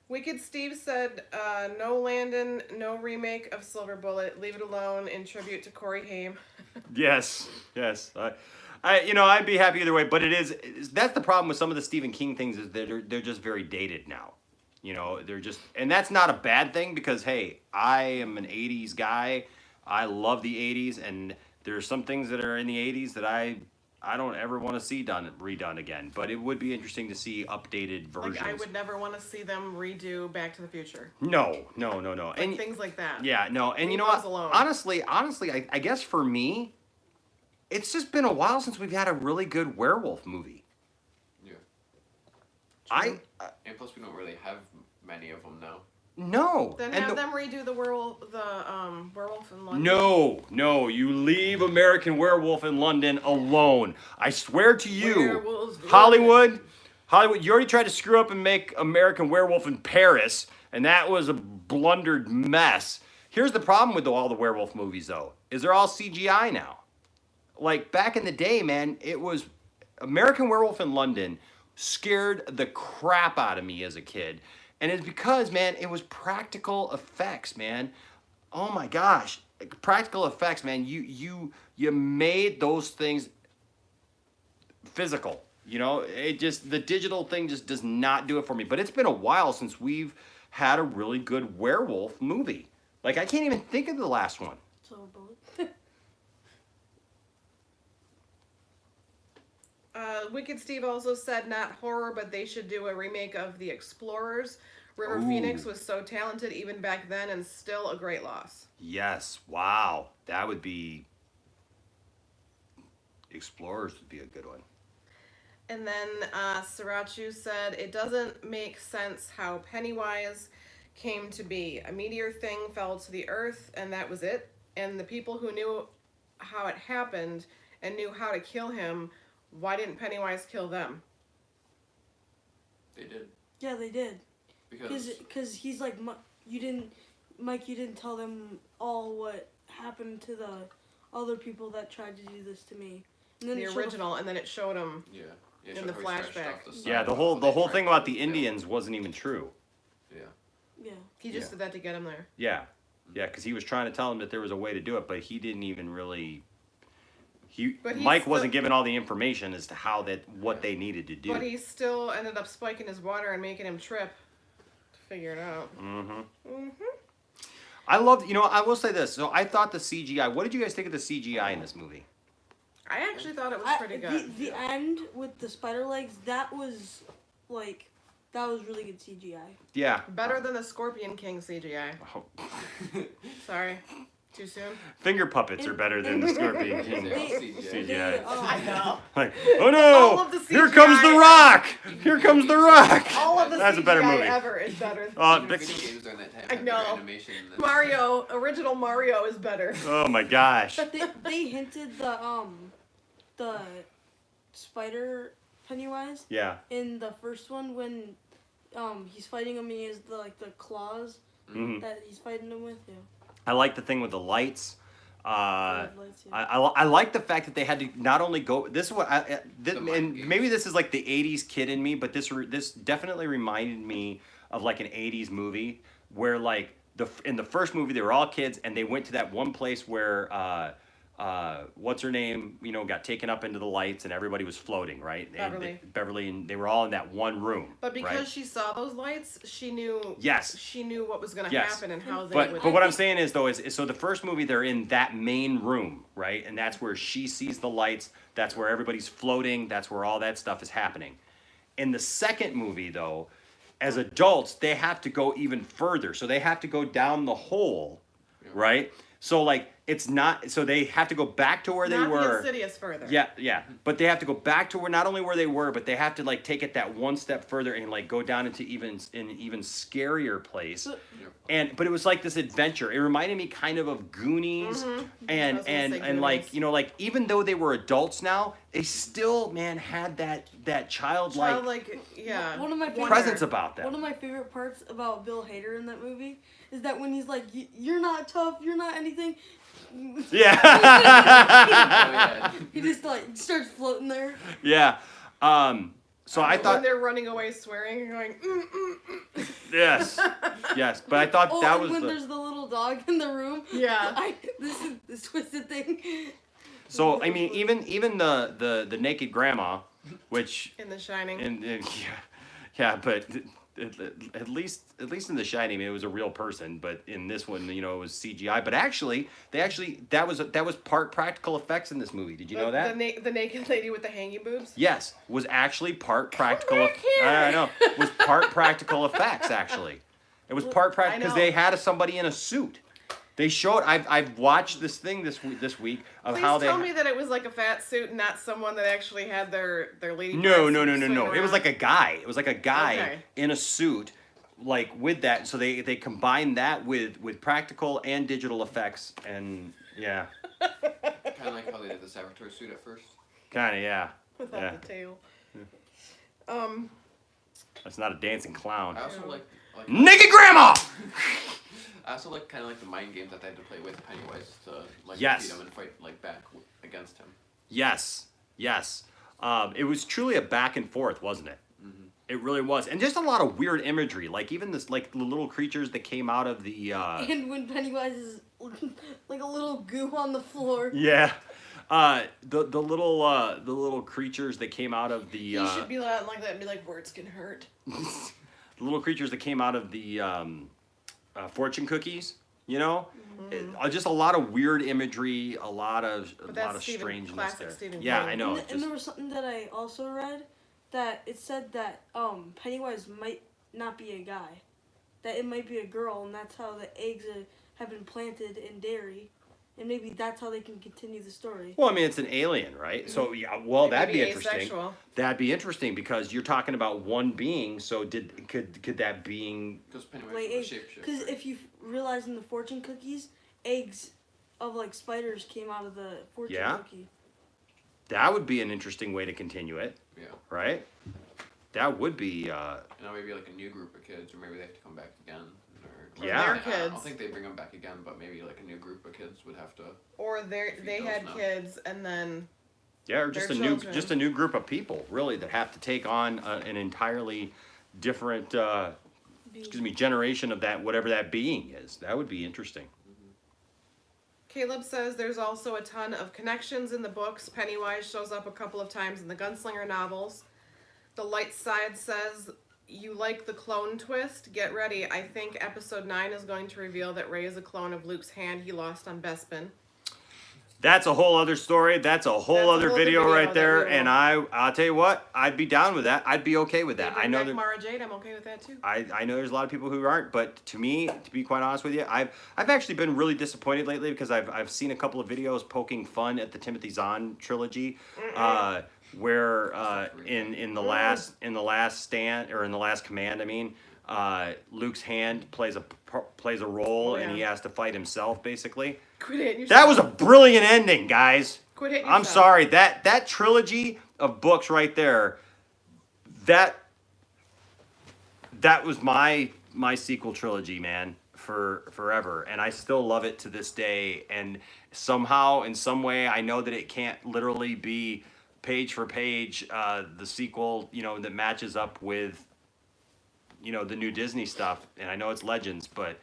[SPEAKER 2] Wicked Steve said, no Landon, no remake of Silver Bullet. Leave it alone in tribute to Corey Haim.
[SPEAKER 1] Yes. I'd be happy either way, but that's the problem with some of the Stephen King things is that they're just very dated now. They're just, and that's not a bad thing because hey, I am an 80s guy. I love the 80s, and there's some things that are in the 80s that I don't ever want to see redone again. But it would be interesting to see updated versions.
[SPEAKER 2] Like, I would never want to see them redo Back to the Future.
[SPEAKER 1] No.
[SPEAKER 2] Like, things like that.
[SPEAKER 1] Yeah, no, and you
[SPEAKER 2] Leave
[SPEAKER 1] know
[SPEAKER 2] those
[SPEAKER 1] what?
[SPEAKER 2] alone.
[SPEAKER 1] Honestly, I guess for me, it's just been a while since we've had a really good werewolf movie.
[SPEAKER 4] Yeah.
[SPEAKER 1] I
[SPEAKER 4] And plus, we don't really have many of them now.
[SPEAKER 1] no.
[SPEAKER 2] Then
[SPEAKER 1] And
[SPEAKER 2] have them redo the Werewolf in London.
[SPEAKER 1] No, you leave American Werewolf in London alone. I swear to you,
[SPEAKER 2] Werewolves in
[SPEAKER 1] Hollywood, you already tried to screw up and make American Werewolf in Paris, and that was a blundered mess. Here's the problem with all the werewolf movies, though, is they're all CGI now. Like, back in the day, man, it was American Werewolf in London scared the crap out of me as a kid. And it's because, man, it was practical effects, man. Oh my gosh. Practical effects, man. You made those things physical. The digital thing just does not do it for me. But it's been a while since we've had a really good werewolf movie. Like, I can't even think of the last one.
[SPEAKER 3] Silver Bullet.
[SPEAKER 2] Wicked Steve also said not horror, but they should do a remake of The Explorers. River
[SPEAKER 1] Ooh.
[SPEAKER 2] Phoenix was so talented even back then and still a great loss.
[SPEAKER 1] Yes. Wow. That would be... Explorers would be a good one.
[SPEAKER 2] And then Sriracha said, it doesn't make sense how Pennywise came to be. A meteor thing fell to the earth, and that was it. And the people who knew how it happened and knew how to kill him, why didn't Pennywise kill them?
[SPEAKER 4] They did.
[SPEAKER 3] Yeah, they did.
[SPEAKER 4] Because
[SPEAKER 3] he's like, Mike, you didn't tell them all what happened to the other people that tried to do this to me. And then
[SPEAKER 2] The
[SPEAKER 3] it showed
[SPEAKER 2] original, and then it showed him.
[SPEAKER 4] Yeah.
[SPEAKER 2] In the
[SPEAKER 4] so how he scratched
[SPEAKER 2] flashback.
[SPEAKER 4] off the
[SPEAKER 1] Yeah,
[SPEAKER 4] side
[SPEAKER 1] the
[SPEAKER 4] of
[SPEAKER 1] whole
[SPEAKER 4] what
[SPEAKER 1] the
[SPEAKER 4] they
[SPEAKER 1] whole
[SPEAKER 4] tried
[SPEAKER 1] thing
[SPEAKER 4] to
[SPEAKER 1] about
[SPEAKER 4] do.
[SPEAKER 1] the Indians wasn't even true.
[SPEAKER 4] Yeah.
[SPEAKER 3] Yeah.
[SPEAKER 2] He just
[SPEAKER 1] Yeah.
[SPEAKER 2] did that to get him there.
[SPEAKER 1] Yeah, because he was trying to tell them that there was a way to do it, but he didn't even really.
[SPEAKER 2] But he's
[SPEAKER 1] Mike
[SPEAKER 2] still-
[SPEAKER 1] wasn't given all the information as to what they needed to do.
[SPEAKER 2] But he still ended up spiking his water and making him trip to figure it out.
[SPEAKER 1] I loved, I will say this. So I thought the CGI. What did you guys think of the CGI in this movie?
[SPEAKER 2] I actually thought it was pretty good.
[SPEAKER 3] The end with the spider legs, that was really good CGI.
[SPEAKER 1] Yeah.
[SPEAKER 2] Better than the Scorpion King CGI.
[SPEAKER 1] Oh.
[SPEAKER 2] Sorry. Too soon?
[SPEAKER 1] Finger puppets are better than the Scorpion King
[SPEAKER 4] They all CGI.
[SPEAKER 3] They,
[SPEAKER 1] CGI.
[SPEAKER 2] know.
[SPEAKER 1] Like, oh
[SPEAKER 2] All
[SPEAKER 1] no!
[SPEAKER 2] of the
[SPEAKER 1] Here
[SPEAKER 2] CGI
[SPEAKER 1] comes the Rock! Here comes the Rock!
[SPEAKER 2] All of the
[SPEAKER 1] That's
[SPEAKER 2] CGI
[SPEAKER 1] a better movie.
[SPEAKER 2] ever is better.
[SPEAKER 4] Even
[SPEAKER 1] But-
[SPEAKER 4] video games during that time
[SPEAKER 2] I
[SPEAKER 4] had better
[SPEAKER 2] know.
[SPEAKER 4] animation than
[SPEAKER 2] Mario, original Mario is better.
[SPEAKER 1] oh my gosh.
[SPEAKER 3] they hinted the spider Pennywise
[SPEAKER 1] Yeah.
[SPEAKER 3] in the first one when he's fighting him and he has the claws
[SPEAKER 1] Mhm.
[SPEAKER 3] that he's fighting him with. Yeah.
[SPEAKER 1] I like the thing with the lights.
[SPEAKER 3] Lights, yeah.
[SPEAKER 1] I like the fact that they had to not only go. This is what
[SPEAKER 4] The mind
[SPEAKER 1] and
[SPEAKER 4] games.
[SPEAKER 1] maybe this is like the '80s kid in me, but this definitely reminded me of like an '80s movie where like in the first movie they were all kids and they went to that one place where what's her name, got taken up into the lights and everybody was floating, right?
[SPEAKER 2] Beverly.
[SPEAKER 1] Beverly, and they were all in that one room.
[SPEAKER 2] But because
[SPEAKER 1] right?
[SPEAKER 2] she saw those lights, she knew.
[SPEAKER 1] Yes.
[SPEAKER 2] She knew what was going to
[SPEAKER 1] Yes.
[SPEAKER 2] happen and how they
[SPEAKER 1] But
[SPEAKER 2] would.
[SPEAKER 1] what I'm saying is though is so the first movie they're in that main room, right? And that's where she sees the lights. That's where everybody's floating. That's where all that stuff is happening. In the second movie though, as adults, they have to go even further. So they have to go down the hole, right? So like it's not so they have to go back to where they
[SPEAKER 2] Not
[SPEAKER 1] were.
[SPEAKER 2] the Insidious further.
[SPEAKER 1] Yeah. But they have to go back to where not only where they were, but they have to like take it that one step further and like go down into an even scarier place. But it was like this adventure. It reminded me kind of Goonies
[SPEAKER 2] I was
[SPEAKER 1] and
[SPEAKER 2] gonna say
[SPEAKER 1] and like
[SPEAKER 2] Goonies.
[SPEAKER 1] like even though they were adults now, they still had that childlike
[SPEAKER 2] Childlike, yeah.
[SPEAKER 3] One of my favorite-
[SPEAKER 1] presence about them.
[SPEAKER 3] One of my favorite parts about Bill Hader in that movie is that when he's like, "You're not tough, you're not anything,"
[SPEAKER 1] Yeah.
[SPEAKER 4] Oh, yeah.
[SPEAKER 3] he just like starts floating there.
[SPEAKER 1] Yeah. So I
[SPEAKER 2] when
[SPEAKER 1] thought
[SPEAKER 2] they're running away swearing and going,
[SPEAKER 1] yes. Yes, but I thought
[SPEAKER 3] Oh,
[SPEAKER 1] that
[SPEAKER 3] and
[SPEAKER 1] was
[SPEAKER 3] when
[SPEAKER 1] the
[SPEAKER 3] there's the little dog in the room.
[SPEAKER 2] Yeah.
[SPEAKER 3] This is this twisted thing.
[SPEAKER 1] So I mean even the naked grandma, which
[SPEAKER 2] in The Shining.
[SPEAKER 1] yeah, but at least in The Shining, I mean, it was a real person, but in this one, it was CGI. But actually, that was part practical effects in this movie. Did you know that?
[SPEAKER 2] The naked lady with the hanging boobs?
[SPEAKER 1] Yes, was actually part practical.
[SPEAKER 2] back here.
[SPEAKER 1] I know. Was part practical effects actually. It was part practical because
[SPEAKER 2] know.
[SPEAKER 1] they had somebody in a suit. They showed. I've watched this thing this week of
[SPEAKER 2] Please
[SPEAKER 1] how they.
[SPEAKER 2] tell me that it was like a fat suit and not someone that actually had their lady
[SPEAKER 1] No.
[SPEAKER 2] parts swinging
[SPEAKER 1] It was
[SPEAKER 2] around.
[SPEAKER 1] like a guy. It was like a guy
[SPEAKER 2] Okay.
[SPEAKER 1] in a suit, like with that. So they combined that with practical and digital effects, and yeah,
[SPEAKER 4] Kind of like how they did the Saboteur suit at first.
[SPEAKER 1] kind of yeah.
[SPEAKER 2] without
[SPEAKER 1] Yeah.
[SPEAKER 2] the tail.
[SPEAKER 1] That's not a dancing clown.
[SPEAKER 4] I also
[SPEAKER 2] Yeah.
[SPEAKER 4] like
[SPEAKER 1] Naked grandma.
[SPEAKER 4] I also like kind of like the mind games that they had to play with Pennywise to like
[SPEAKER 1] Yes.
[SPEAKER 4] defeat him and fight like back against him.
[SPEAKER 1] Yes. It was truly a back and forth, wasn't it? It really was, and just a lot of weird imagery, like even this, like the little creatures that came out of the.
[SPEAKER 3] And when Pennywise is like a little goo on the floor.
[SPEAKER 1] Yeah, the little creatures that came out of the.
[SPEAKER 2] You should be like that and be like, words can hurt.
[SPEAKER 1] The little creatures that came out of the fortune cookies, just a lot of weird imagery, a lot of
[SPEAKER 2] that's
[SPEAKER 1] strangeness
[SPEAKER 2] classic
[SPEAKER 1] there.
[SPEAKER 2] Stephen
[SPEAKER 1] Yeah,
[SPEAKER 2] King.
[SPEAKER 1] I know.
[SPEAKER 3] And there was something that I also read that it said that Pennywise might not be a guy, that it might be a girl, and that's how the eggs have been planted in Derry, and maybe that's how they can continue the story.
[SPEAKER 1] Well, I mean, it's an alien, right? So yeah, well,
[SPEAKER 2] It could
[SPEAKER 1] that'd be
[SPEAKER 2] be
[SPEAKER 1] interesting.
[SPEAKER 2] asexual.
[SPEAKER 1] That'd be interesting because you're talking about one being. So could that being?
[SPEAKER 4] Because Pennywise
[SPEAKER 3] Like
[SPEAKER 4] was a shapeshifter.
[SPEAKER 3] because if you realize in the fortune cookies, eggs of like spiders came out of the fortune
[SPEAKER 1] Yeah.
[SPEAKER 3] cookie.
[SPEAKER 1] That would be an interesting way to continue it,
[SPEAKER 4] Yeah.
[SPEAKER 1] right? That would be.
[SPEAKER 4] Maybe like a new group of kids, or maybe they have to come back again. Or
[SPEAKER 1] Yeah.
[SPEAKER 2] Their
[SPEAKER 4] I
[SPEAKER 2] kids.
[SPEAKER 4] don't think they bring them back again, but maybe like a new group of kids would have to.
[SPEAKER 2] Or
[SPEAKER 4] Feed
[SPEAKER 2] they
[SPEAKER 4] those
[SPEAKER 2] had
[SPEAKER 4] now.
[SPEAKER 2] kids and then
[SPEAKER 1] Yeah, or just
[SPEAKER 2] Their
[SPEAKER 1] a new
[SPEAKER 2] children.
[SPEAKER 1] just a new group of people, really, that have to take on an entirely different, generation of that whatever that being is. That would be interesting.
[SPEAKER 2] Caleb says there's also a ton of connections in the books. Pennywise shows up a couple of times in the Gunslinger novels. The Light Side says, you like the clone twist? Get ready. I think episode 9 is going to reveal that Ray is a clone of Luke's hand he lost on Bespin.
[SPEAKER 1] That's a whole other story. That's a whole
[SPEAKER 2] That's a
[SPEAKER 1] other
[SPEAKER 2] whole
[SPEAKER 1] video
[SPEAKER 2] other
[SPEAKER 1] right
[SPEAKER 2] video
[SPEAKER 1] there.
[SPEAKER 2] that we
[SPEAKER 1] And I'll tell you what, I'd be down with that. I'd be okay with that.
[SPEAKER 2] They
[SPEAKER 1] I
[SPEAKER 2] bring
[SPEAKER 1] know
[SPEAKER 2] back
[SPEAKER 1] that.
[SPEAKER 2] Mara Jade. I'm okay with that too.
[SPEAKER 1] I know there's a lot of people who aren't, but to me, to be quite honest with you, I've actually been really disappointed lately because I've seen a couple of videos poking fun at the Timothy Zahn trilogy, where in the last stand or in the last command, I mean, Luke's hand plays a role and he has to fight himself basically.
[SPEAKER 2] Quit hitting yourself.
[SPEAKER 1] That was a brilliant ending, guys.
[SPEAKER 2] Quit hitting
[SPEAKER 1] I'm
[SPEAKER 2] yourself.
[SPEAKER 1] sorry. That trilogy of books right there, that was my sequel trilogy, man, for forever. And I still love it to this day. And somehow, in some way, I know that it can't literally be page for page the sequel, that matches up with, the new Disney stuff. And I know it's Legends, but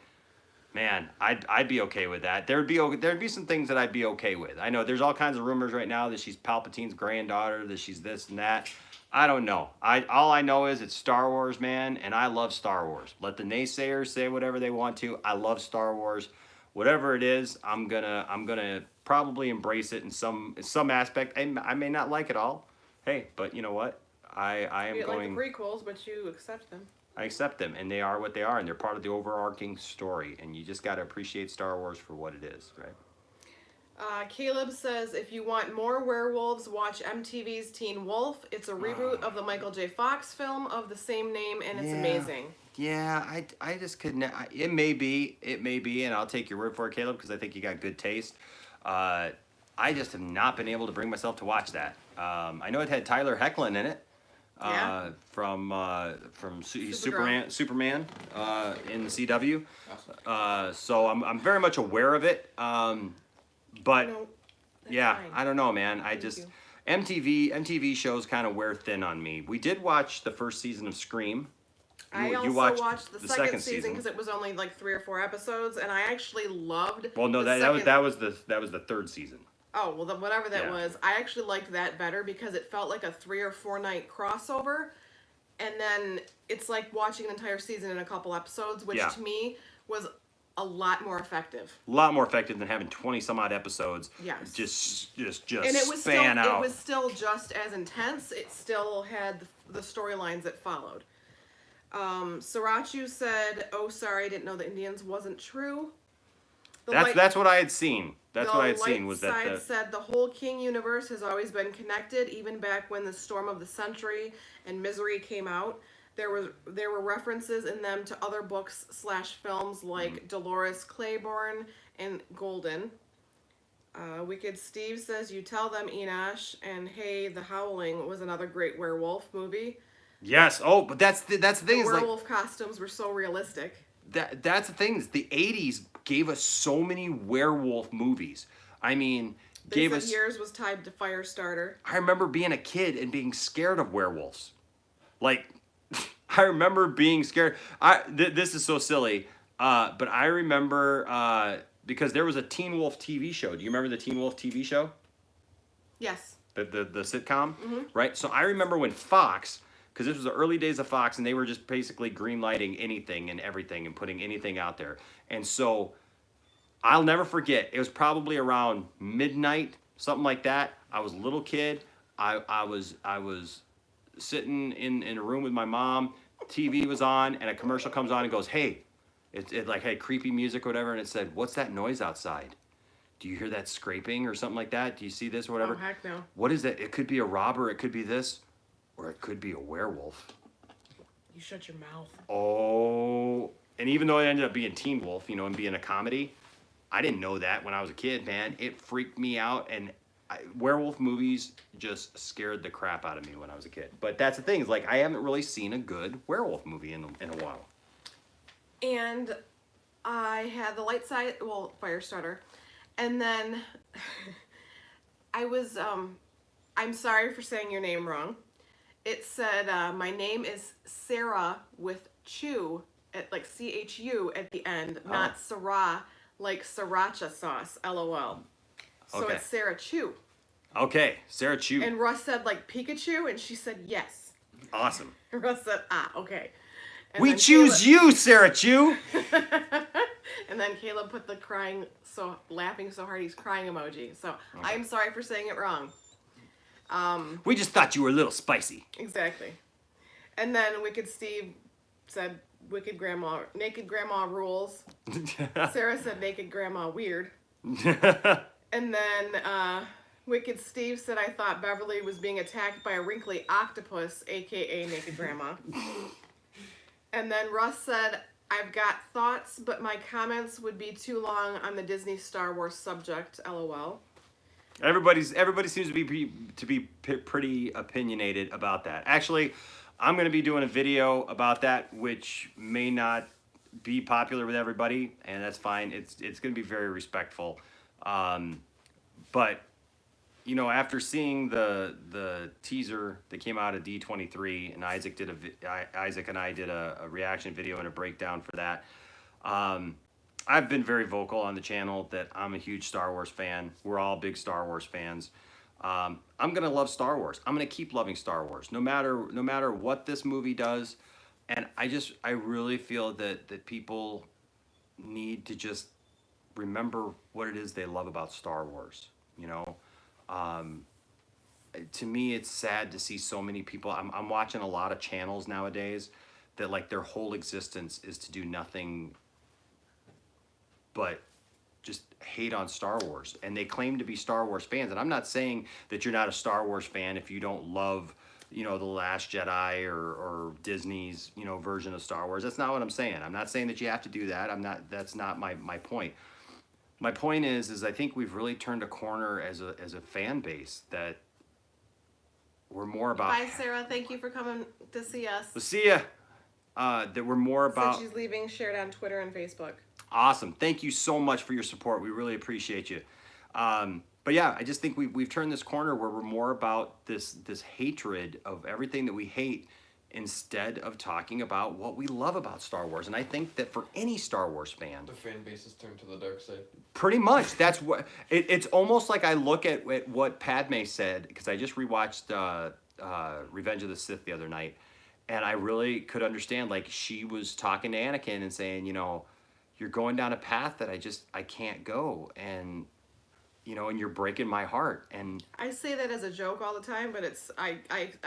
[SPEAKER 1] Man, I'd be okay with that. There'd be some things that I'd be okay with. I know there's all kinds of rumors right now that she's Palpatine's granddaughter, that she's this and that. I don't know. All I know is it's Star Wars, man, and I love Star Wars. Let the naysayers say whatever they want to. I love Star Wars. Whatever it is, I'm gonna probably embrace it in some aspect. I may not like it all. Hey, but you know what? I am
[SPEAKER 2] You didn't
[SPEAKER 1] going.
[SPEAKER 2] like the prequels, but you accept them.
[SPEAKER 1] I accept them, and they are what they are, and they're part of the overarching story. And you just got to appreciate Star Wars for what it is, right?
[SPEAKER 2] Caleb says, if you want more werewolves, watch MTV's Teen Wolf. It's a reboot of the Michael J. Fox film of the same name, and it's
[SPEAKER 1] Yeah.
[SPEAKER 2] amazing.
[SPEAKER 1] Yeah, I just couldn't. It may be, and I'll take your word for it, Caleb, because I think you got good taste. I just have not been able to bring myself to watch that. I know it had Tyler Hoechlin in it.
[SPEAKER 2] Yeah.
[SPEAKER 1] From he's
[SPEAKER 2] Supergirl.
[SPEAKER 1] Superman in the CW.
[SPEAKER 4] Awesome.
[SPEAKER 1] So I'm very much aware of it. But
[SPEAKER 2] No, that's
[SPEAKER 1] yeah,
[SPEAKER 2] fine.
[SPEAKER 1] I don't know, man. I
[SPEAKER 2] Thank
[SPEAKER 1] just
[SPEAKER 2] you.
[SPEAKER 1] MTV shows kind of wear thin on me. We did watch the first season of Scream.
[SPEAKER 2] I
[SPEAKER 1] You
[SPEAKER 2] also
[SPEAKER 1] watched
[SPEAKER 2] watched the
[SPEAKER 1] the
[SPEAKER 2] second
[SPEAKER 1] second
[SPEAKER 2] season
[SPEAKER 1] season.
[SPEAKER 2] because it was only like 3 or 4 episodes, and I actually loved.
[SPEAKER 1] Well, no,
[SPEAKER 2] the
[SPEAKER 1] that was
[SPEAKER 2] second-
[SPEAKER 1] that was the third season.
[SPEAKER 2] Oh well, whatever that
[SPEAKER 1] Yeah.
[SPEAKER 2] was, I actually liked that better because it felt like a 3 or 4 night crossover, and then it's like watching an entire season in a couple episodes, which
[SPEAKER 1] Yeah.
[SPEAKER 2] to me was a lot more effective.
[SPEAKER 1] A lot more effective than having 20 some odd episodes.
[SPEAKER 2] Yes.
[SPEAKER 1] Just
[SPEAKER 2] And it was
[SPEAKER 1] span
[SPEAKER 2] still
[SPEAKER 1] out.
[SPEAKER 2] it was still just as intense. It still had the storylines that followed. Sriracha said, "Oh, sorry, I didn't know the Indians wasn't true." The light-
[SPEAKER 1] That's what I had seen. That's
[SPEAKER 2] the
[SPEAKER 1] what I had
[SPEAKER 2] light
[SPEAKER 1] seen was
[SPEAKER 2] side
[SPEAKER 1] that.
[SPEAKER 2] said the whole King universe has always been connected, even back when the Storm of the Century and Misery came out. There were references in them to other books / films like Dolores Claiborne and Golden. Wicked Steve says, "You tell them, Enosh," and "Hey, The Howling" was another great werewolf movie.
[SPEAKER 1] Yes. Oh, but that's the thing is like
[SPEAKER 2] Werewolf costumes were so realistic.
[SPEAKER 1] that's the thing is the 80s gave us so many werewolf movies. I mean,
[SPEAKER 2] They
[SPEAKER 1] gave
[SPEAKER 2] said
[SPEAKER 1] us.
[SPEAKER 2] yours was tied to Firestarter.
[SPEAKER 1] I remember being a kid and being scared of werewolves. Like, I remember being scared. This is so silly, but I remember because there was a Teen Wolf TV show. Do you remember the Teen Wolf TV show?
[SPEAKER 2] Yes.
[SPEAKER 1] The sitcom, right? So I remember when Fox, because this was the early days of Fox, and they were just basically greenlighting anything and everything and putting anything out there. And so I'll never forget. It was probably around midnight, something like that. I was a little kid. I was sitting in a room with my mom. TV was on, and a commercial comes on and goes, "Hey," it like had creepy music or whatever, and it said, "What's that noise outside? Do you hear that scraping or something like that? Do you see this or whatever?"
[SPEAKER 2] Oh, heck no.
[SPEAKER 1] What is that? It could be a robber, it could be this, or it could be a werewolf.
[SPEAKER 2] You shut your mouth.
[SPEAKER 1] Oh, and even though it ended up being Teen Wolf, and being a comedy, I didn't know that when I was a kid, man. It freaked me out, and werewolf movies just scared the crap out of me when I was a kid. But that's the thing, is like I haven't really seen a good werewolf movie in a while.
[SPEAKER 2] And I had the light side, well, Firestarter. And then I was, I'm sorry for saying your name wrong. It said, my name is Sarah with Chu, like CHU at the end, not Sarah, like sriracha sauce, LOL. So
[SPEAKER 1] Okay.
[SPEAKER 2] it's Sarah Chu.
[SPEAKER 1] Okay, Sarah Chu.
[SPEAKER 2] And Russ said, like, Pikachu, and she said, yes.
[SPEAKER 1] Awesome.
[SPEAKER 2] And Russ said, okay. And
[SPEAKER 1] We
[SPEAKER 2] then
[SPEAKER 1] choose you, Sarah Chu.
[SPEAKER 2] And then Caleb put the laughing so hard he's crying emoji. So I'm sorry for saying it wrong.
[SPEAKER 1] We just thought you were a little spicy.
[SPEAKER 2] Exactly. And then Wicked Steve said, naked grandma rules. Sarah said naked grandma weird. And then Wicked Steve said, I thought Beverly was being attacked by a wrinkly octopus, aka naked grandma. And then Russ said, I've got thoughts, but my comments would be too long on the Disney Star Wars subject, LOL.
[SPEAKER 1] Everybody seems to be pretty opinionated about that. Actually, I'm going to be doing a video about that, which may not be popular with everybody, and that's fine. It's going to be very respectful. But after seeing the teaser that came out of D23, and Isaac and I did a reaction video and a breakdown for that. I've been very vocal on the channel that I'm a huge Star Wars fan. We're all big Star Wars fans. I'm gonna love Star Wars. I'm gonna keep loving Star Wars, no matter what this movie does. And I really feel that people need to just remember what it is they love about Star Wars. You know, um, to me, it's sad to see so many people. I'm watching a lot of channels nowadays that like their whole existence is to do nothing but just hate on Star Wars. And they claim to be Star Wars fans. And I'm not saying that you're not a Star Wars fan if you don't love, The Last Jedi or Disney's, version of Star Wars. That's not what I'm saying. I'm not saying that you have to do that. That's not my point. My point is I think we've really turned a corner as a fan base that we're more about.
[SPEAKER 2] Bye, Sarah. Thank you for coming to see us.
[SPEAKER 1] We'll see ya. That we're more about.
[SPEAKER 2] Since she's leaving, shared on Twitter and Facebook.
[SPEAKER 1] Awesome. Thank you so much for your support. We really appreciate you. But yeah, I just think we've turned this corner where we're more about this hatred of everything that we hate instead of talking about what we love about Star Wars. And I think that for any Star Wars fan,
[SPEAKER 4] The fan base has turned to the dark side.
[SPEAKER 1] pretty much that's what it's almost like I look at what Padme said, because I just rewatched Revenge of the Sith the other night, and I really could understand, like, she was talking to Anakin and saying, you're going down a path that I can't go, and and you're breaking my heart. And
[SPEAKER 2] I say that as a joke all the time, but it's I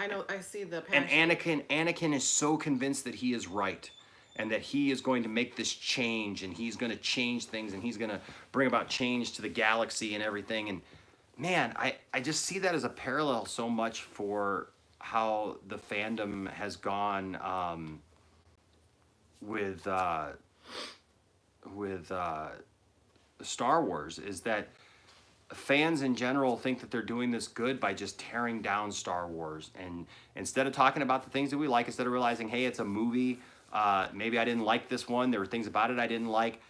[SPEAKER 2] know I see the passion.
[SPEAKER 1] and Anakin is so convinced that he is right, and that he is going to make this change, and he's going to change things, and he's going to bring about change to the galaxy and everything. And man, I just see that as a parallel so much for how the fandom has gone with Star Wars, is that fans in general think that they're doing this good by just tearing down Star Wars, and instead of talking about the things that we like, instead of realizing, hey, it's a movie, maybe I didn't like this one, there were things about it I didn't like,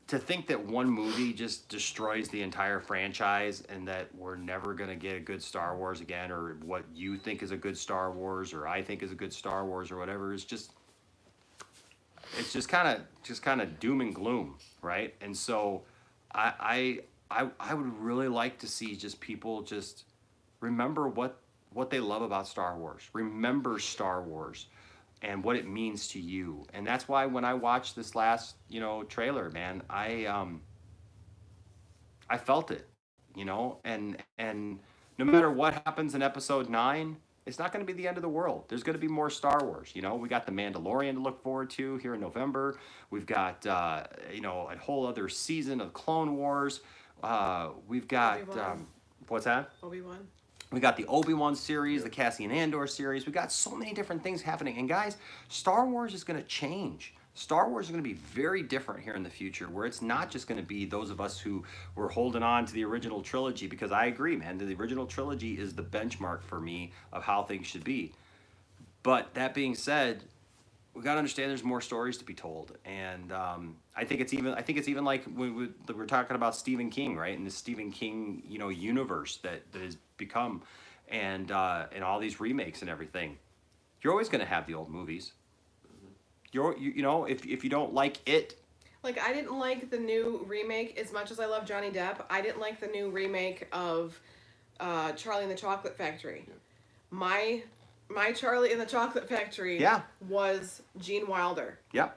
[SPEAKER 1] to think that one movie just destroys the entire franchise and that we're never going to get a good Star Wars again, or what you think is a good Star Wars or I think is a good Star Wars or whatever, is just, it's just kind of doom and gloom, right? And so I would really like to see just people just remember what they love about Star Wars. Remember Star Wars and what it means to you. And that's why when I watched this last, trailer, man, I felt it, and no matter what happens in episode 9, it's not going to be the end of the world. There's going to be more Star Wars. We got The Mandalorian to look forward to here in November. We've got, a whole other season of Clone Wars. We've got,
[SPEAKER 2] Obi-Wan.
[SPEAKER 1] What's that?
[SPEAKER 2] Obi-Wan.
[SPEAKER 1] We got the Obi-Wan series, the Cassian Andor series. We got so many different things happening. And guys, Star Wars is going to change. Star Wars is going to be very different here in the future, where it's not just going to be those of us who were holding on to the original trilogy, because I agree, man, the original trilogy is the benchmark for me of how things should be. But that being said, we got to understand there's more stories to be told. And I think it's even like we're talking about Stephen King, right? And the Stephen King, universe that has become, and all these remakes and everything. You're always going to have the old movies. If you don't like it,
[SPEAKER 2] Like, I didn't like the new remake as much as I love Johnny Depp. I didn't like the new remake of Charlie and the Chocolate Factory.
[SPEAKER 4] Yeah.
[SPEAKER 2] My Charlie and the Chocolate Factory
[SPEAKER 1] Yeah.
[SPEAKER 2] was Gene Wilder.
[SPEAKER 1] yep.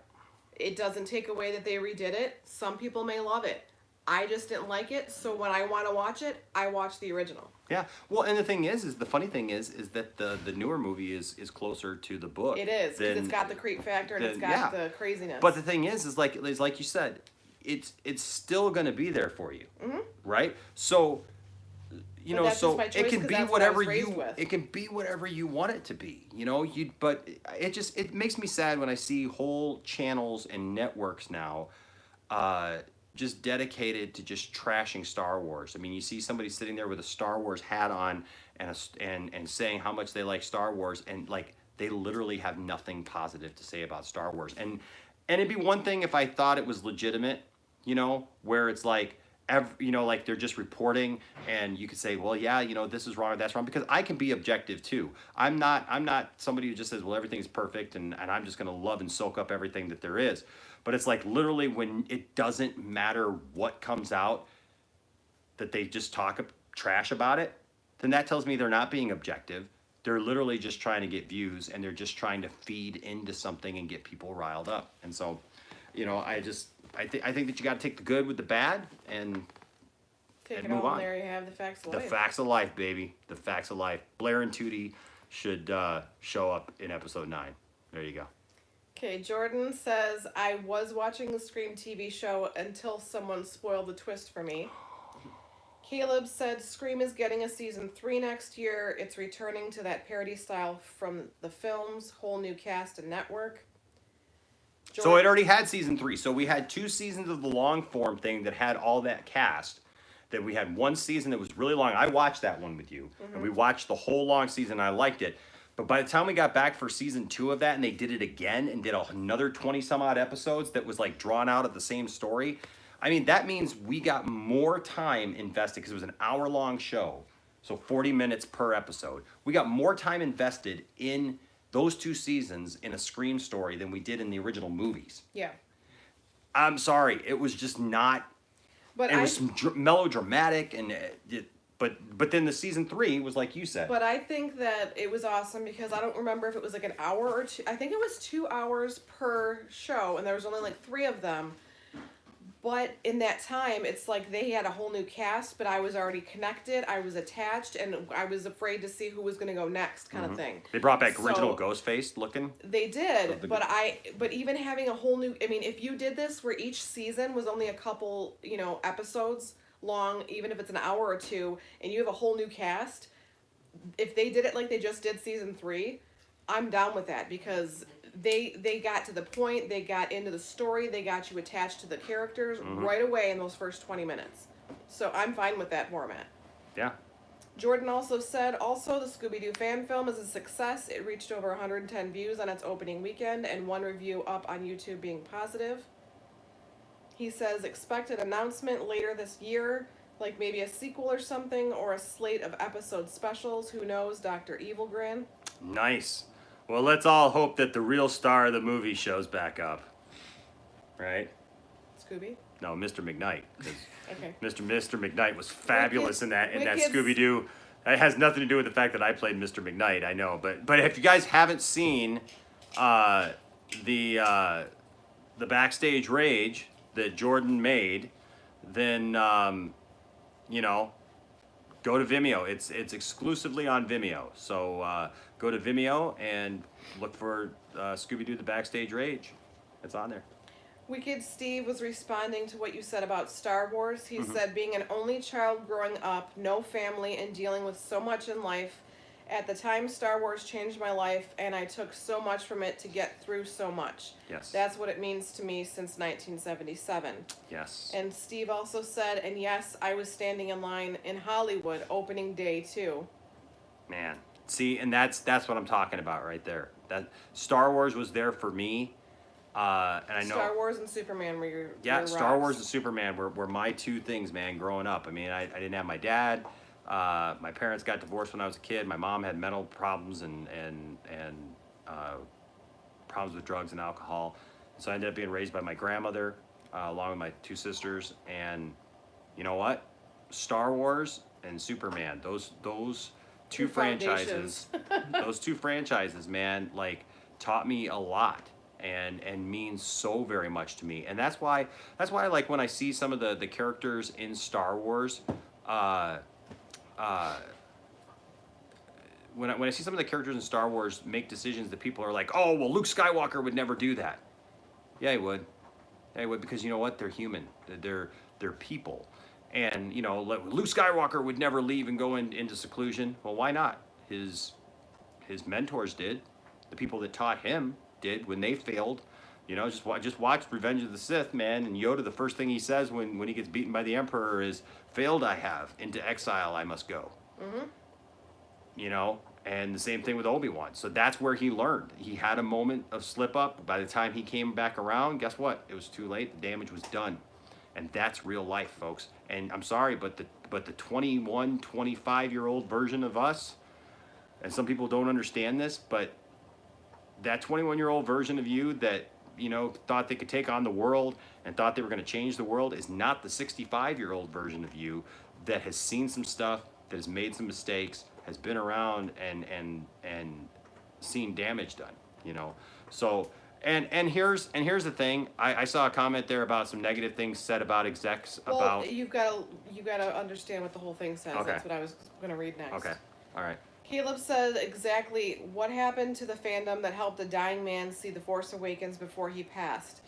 [SPEAKER 2] It doesn't take away that they redid it. Some people may love it. I just didn't like it, so when I want to watch it, I watch the original.
[SPEAKER 1] Yeah. Well, and the thing is the funny thing is that the newer movie is closer to the book.
[SPEAKER 2] It is, because it's
[SPEAKER 1] than-
[SPEAKER 2] got the creep factor and it's
[SPEAKER 1] then-
[SPEAKER 2] got
[SPEAKER 1] yeah.
[SPEAKER 2] the craziness.
[SPEAKER 1] But the thing is like you said, it's still going to be there for you, right? So,
[SPEAKER 2] But that's
[SPEAKER 1] so
[SPEAKER 2] just my choice,
[SPEAKER 1] it can
[SPEAKER 2] 'cause
[SPEAKER 1] be
[SPEAKER 2] that's what I was
[SPEAKER 1] whatever
[SPEAKER 2] raised
[SPEAKER 1] you
[SPEAKER 2] with.
[SPEAKER 1] it can be whatever you want it to be, But it makes me sad when I see whole channels and networks now, just dedicated to just trashing Star Wars. I mean, you see somebody sitting there with a Star Wars hat on and saying how much they like Star Wars, and like they literally have nothing positive to say about Star Wars. And it'd be one thing if I thought it was legitimate, where it's like like they're just reporting, and you could say, well, yeah, this is wrong or that's wrong, because I can be objective too. I'm not somebody who just says, well, everything's perfect, and I'm just going to love and soak up everything that there is. But it's like literally when it doesn't matter what comes out, that they just talk trash about it, then that tells me they're not being objective. They're literally just trying to get views, and they're just trying to feed into something and get people riled up. And so, I think that you got to take the good with the bad and
[SPEAKER 2] Take
[SPEAKER 1] and
[SPEAKER 2] it
[SPEAKER 1] move
[SPEAKER 2] all,
[SPEAKER 1] on.
[SPEAKER 2] and there you have the facts of
[SPEAKER 1] The
[SPEAKER 2] life.
[SPEAKER 1] facts of life, baby. The facts of life. Blair and Tootie should show up in episode 9. There you go.
[SPEAKER 2] Okay, Jordan says, I was watching the Scream TV show until someone spoiled the twist for me. Caleb said Scream is getting a season 3 next year. It's returning to that parody style from the films, whole new cast and network.
[SPEAKER 1] So it already had season 3. So we had 2 seasons of the long form thing that had all that cast. That we had 1 season that was really long. I watched that one with you, and we watched the whole long season. I liked it. But by the time we got back for season 2 of that, and they did it again and did another 20 some odd episodes that was like drawn out of the same story. I mean, that means we got more time invested, because it was an hour-long show, so 40 minutes per episode. We got more time invested in those 2 seasons in a Scream story than we did in the original movies.
[SPEAKER 2] Yeah.
[SPEAKER 1] I'm sorry, it was just not.
[SPEAKER 2] But
[SPEAKER 1] It was melodramatic, and but then the season 3 was like you said.
[SPEAKER 2] But I think that it was awesome because I don't remember if it was like an hour or 2. I think it was 2 hours per show, and there was only like 3 of them. But in that time, it's like they had a whole new cast, but I was already connected. I was attached, and I was afraid to see who was going to go next, kind of thing.
[SPEAKER 1] They brought back original
[SPEAKER 2] So-
[SPEAKER 1] Ghostface looking.
[SPEAKER 2] They did,
[SPEAKER 1] Of the-
[SPEAKER 2] but even having a whole new, I mean, if you did this where each season was only a couple, episodes long, even if it's an hour or 2, and you have a whole new cast, if they did it like they just did season 3, I'm down with that, because they got to the point, they got into the story, they got you attached to the characters right away in those first 20 minutes. So I'm fine with that format.
[SPEAKER 1] Yeah.
[SPEAKER 2] Jordan also said, the Scooby-Doo fan film is a success. It reached over 110 views on its opening weekend, and 1 review up on YouTube being positive. He says, expect an announcement later this year, like maybe a sequel or something, or a slate of episode specials. Who knows, Dr. Evil Grin.
[SPEAKER 1] Nice. Well, let's all hope that the real star of the movie shows back up. Right?
[SPEAKER 2] Scooby?
[SPEAKER 1] No, Mr. McKnight. 'Cause
[SPEAKER 2] Okay.
[SPEAKER 1] Mr. McKnight was fabulous in that
[SPEAKER 2] Wicked-
[SPEAKER 1] Scooby-Doo. It has nothing to do with the fact that I played Mr. McKnight, I know. But if you guys haven't seen the Backstage Rage that Jordan made, then go to Vimeo. It's exclusively on Vimeo. So go to Vimeo and look for Scooby-Doo the Backstage Rage. It's on there.
[SPEAKER 2] Wicked Steve was responding to what you said about Star Wars. He said, being an only child growing up, no family, and dealing with so much in life, at the time Star Wars changed my life, and I took so much from it to get through so much.
[SPEAKER 1] Yes.
[SPEAKER 2] That's what it means to me since 1977.
[SPEAKER 1] Yes.
[SPEAKER 2] And Steve also said, and yes, I was standing in line in Hollywood opening day too.
[SPEAKER 1] Man. See, and that's what I'm talking about right there. That Star Wars was there for me. And I know
[SPEAKER 2] Star Wars and Superman were your
[SPEAKER 1] Star
[SPEAKER 2] rocks.
[SPEAKER 1] Wars and Superman were my 2 things, man, growing up. I mean, I didn't have my dad. My parents got divorced when I was a kid. My mom had mental problems and problems with drugs and alcohol. So I ended up being raised by my grandmother, along with my 2 sisters. And you know what? Star Wars and Superman, those 2
[SPEAKER 2] Two foundations.
[SPEAKER 1] franchises, those 2 franchises, man, like taught me a lot. And means so very much to me, and that's why like when I see some of the characters in Star Wars, when I see some of the characters in Star Wars make decisions that people are like, oh well, Luke Skywalker would never do that. Yeah, he would. Yeah, he would, because you know what? They're human. They're people, and Luke Skywalker would never leave and go into seclusion. Well, why not? His mentors did. The people that taught him did when they failed. Just watch Revenge of the Sith, man. And Yoda, the first thing he says when he gets beaten by the Emperor is, "Failed I have, into exile I must go." And the same thing with Obi-Wan. So that's where he learned. He had a moment of slip up. By the time he came back around, guess what? It was too late. The damage was done. And that's real life, folks. And I'm sorry, but the 21, 25-year-old version of us, and some people don't understand this, but that 21-year-old version of you that, you know, thought they could take on the world and thought they were going to change the world is not the 65-year-old version of you that has seen some stuff, that has made some mistakes, has been around and seen damage done, you know. So and here's the thing. I saw a comment there about some negative things said about execs
[SPEAKER 2] Well,
[SPEAKER 1] about.
[SPEAKER 2] you gotta understand what the whole thing says.
[SPEAKER 1] Okay.
[SPEAKER 2] That's what I was gonna read next.
[SPEAKER 1] Okay, all right.
[SPEAKER 2] Caleb said exactly what happened to the fandom that helped a dying man see The Force Awakens before he passed.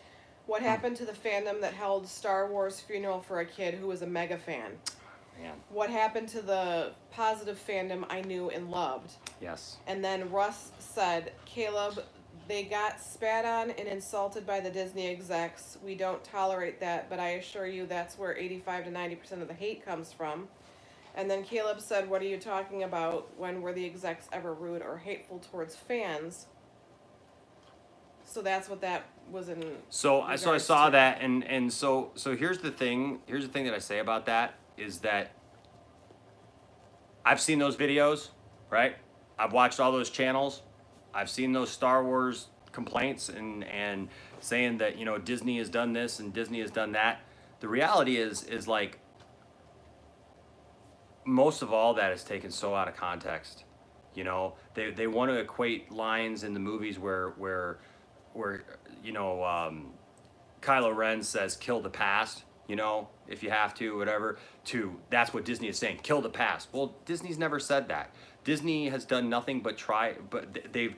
[SPEAKER 2] What happened to the fandom that held Star Wars funeral for a kid who was a mega fan?
[SPEAKER 1] Man,
[SPEAKER 2] What happened to the positive fandom I knew and loved?
[SPEAKER 1] yes.
[SPEAKER 2] And then Russ said, Caleb, they got spat on and insulted by the Disney execs. We don't tolerate that, but I assure you that's where 85 to 90% of the hate comes from. And then Caleb said, what are you talking about? When were the execs ever rude or hateful towards fans? So that's what that was in.
[SPEAKER 1] So I
[SPEAKER 2] regards
[SPEAKER 1] saw
[SPEAKER 2] to.
[SPEAKER 1] that, and so here's the thing. Here's the thing that I say about that is that I've seen those videos, right? I've watched all those channels. I've seen those Star Wars complaints and saying that, you know, Disney has done this and Disney has done that. The reality is like most of all that is taken so out of context. You know, they want to equate lines in the movies where you know, Kylo Ren says kill the past, you know, if you have to, whatever, to that's what Disney is saying, kill the past. Well, Disney's never said that. Disney has done nothing but try, but they've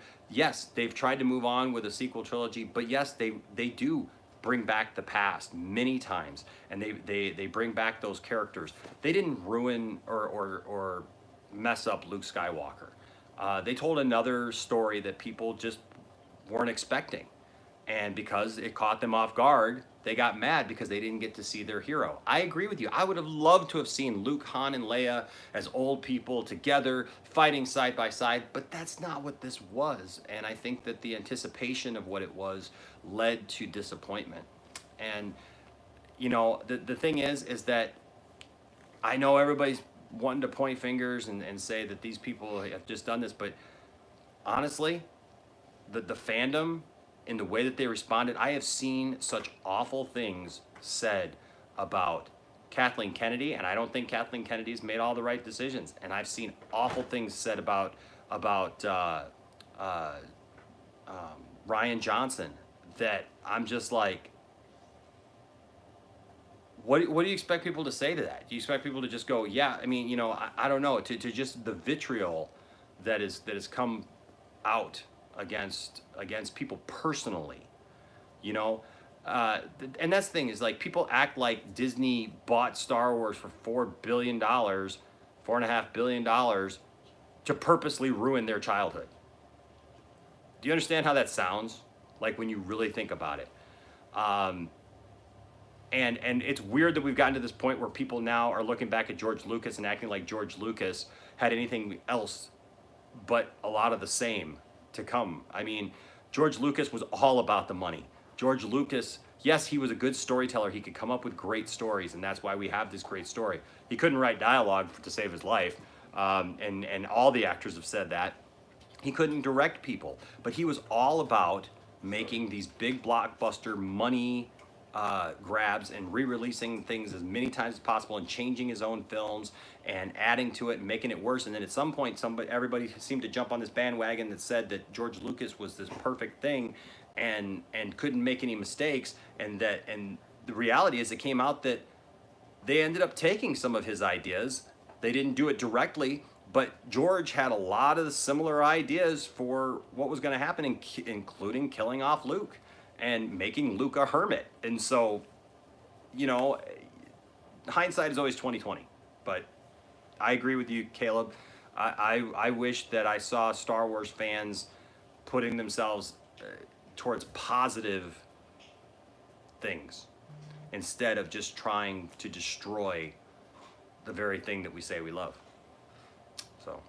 [SPEAKER 1] tried to move on with a sequel trilogy, but yes, they do bring back the past many times, and they bring back those characters. They didn't ruin or mess up Luke Skywalker. They told another story that people just weren't expecting. And because it caught them off guard, they got mad because they didn't get to see their hero. I agree with you. I would have loved to have seen Luke, Han, and Leia as old people together, fighting side by side, but that's not what this was. And I think that the anticipation of what it was led to disappointment. And, you know, the thing is that I know everybody's wanting to point fingers and say that these people have just done this, but honestly, the fandom, in the way that they responded, I have seen such awful things said about Kathleen Kennedy, and I don't think Kathleen Kennedy's made all the right decisions. And I've seen awful things said about Ryan Johnson that I'm just like, what do you expect people to say to that? Do you expect people to just go, yeah? I mean, you know, I don't know. To just the vitriol that has come out against people personally, you know, and that's the thing is like people act like Disney bought Star Wars for $4.5 billion to purposely ruin their childhood. Do you understand how that sounds? Like when you really think about it, and it's weird that we've gotten to this point where people now are looking back at George Lucas and acting like George Lucas had anything else but a lot of the same to come. I mean, George Lucas was all about the money. George Lucas, yes, he was a good storyteller. He could come up with great stories, and that's why we have this great story. He couldn't write dialogue to save his life, and all the actors have said that. He couldn't direct people, but he was all about making these big blockbuster money grabs and re-releasing things as many times as possible and changing his own films and adding to it and making it worse. And then at some point, everybody seemed to jump on this bandwagon that said that George Lucas was this perfect thing and couldn't make any mistakes. And the reality is it came out that they ended up taking some of his ideas. They didn't do it directly, but George had a lot of the similar ideas for what was going to happen, including killing off Luke and making Luke a hermit. And so, you know, hindsight is always 20/20. But I agree with you, Caleb. I wish that I saw Star Wars fans putting themselves towards positive things instead of just trying to destroy the very thing that we say we love. So.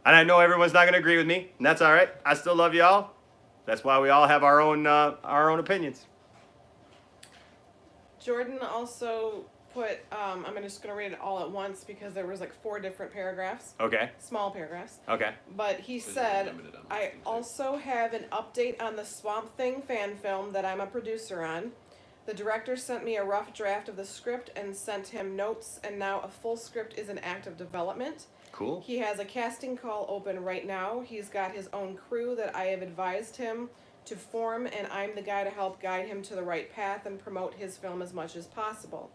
[SPEAKER 1] And I know everyone's not going to agree with me, and that's all right. I still love y'all. That's why we all have our own opinions.
[SPEAKER 2] Jordan also put, I'm just going to read it all at once because there was like 4 different paragraphs,
[SPEAKER 1] Okay.
[SPEAKER 2] small paragraphs.
[SPEAKER 1] Okay.
[SPEAKER 2] But he
[SPEAKER 4] So
[SPEAKER 2] said,
[SPEAKER 4] they're limited on what
[SPEAKER 2] I
[SPEAKER 4] you can say.
[SPEAKER 2] also have an update on the Swamp Thing fan film that I'm a producer on. The director sent me a rough draft of the script and sent him notes, and now a full script is in active development.
[SPEAKER 1] Cool.
[SPEAKER 2] He has a casting call open right now. He's got his own crew that I have advised him to form, and I'm the guy to help guide him to the right path and promote his film as much as possible.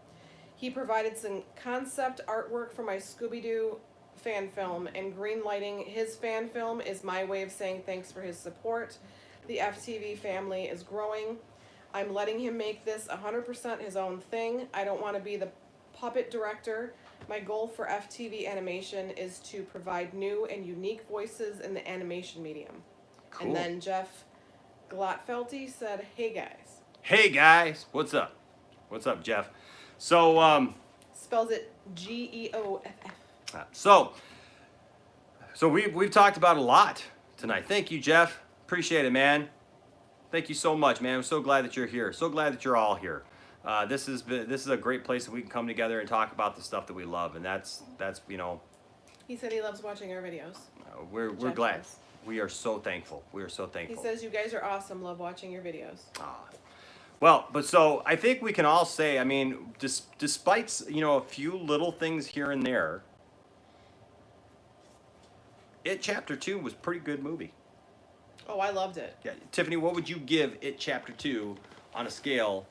[SPEAKER 2] He provided some concept artwork for my Scooby-Doo fan film, and greenlighting his fan film is my way of saying thanks for his support. The FTV family is growing. I'm letting him make this 100% his own thing. I don't want to be the puppet director. My goal for FTV animation is to provide new and unique voices in the animation medium.
[SPEAKER 1] Cool.
[SPEAKER 2] And then Jeff Glotfelty said, "Hey guys."
[SPEAKER 1] Hey guys, what's up? What's up, Jeff? So
[SPEAKER 2] Spells it Geoff.
[SPEAKER 1] so we've talked about a lot tonight. Thank you, Jeff. Appreciate it, man. Thank you so much, man. I'm so glad that you're here. So glad that you're all here. This is a great place that we can come together and talk about the stuff that we love, and that's you know,
[SPEAKER 2] He said he loves watching our videos.
[SPEAKER 1] we're
[SPEAKER 2] Jeff
[SPEAKER 1] glad.
[SPEAKER 2] does.
[SPEAKER 1] We are so thankful. We are so
[SPEAKER 2] He
[SPEAKER 1] thankful.
[SPEAKER 2] says you guys are awesome. Love watching your videos.
[SPEAKER 1] Well, but so I think we can all say, I mean, despite a few little things here and there, It Chapter 2 was a pretty good movie.
[SPEAKER 2] Oh, I loved it.
[SPEAKER 1] Yeah, Tiffany, what would you give It Chapter 2 on a scale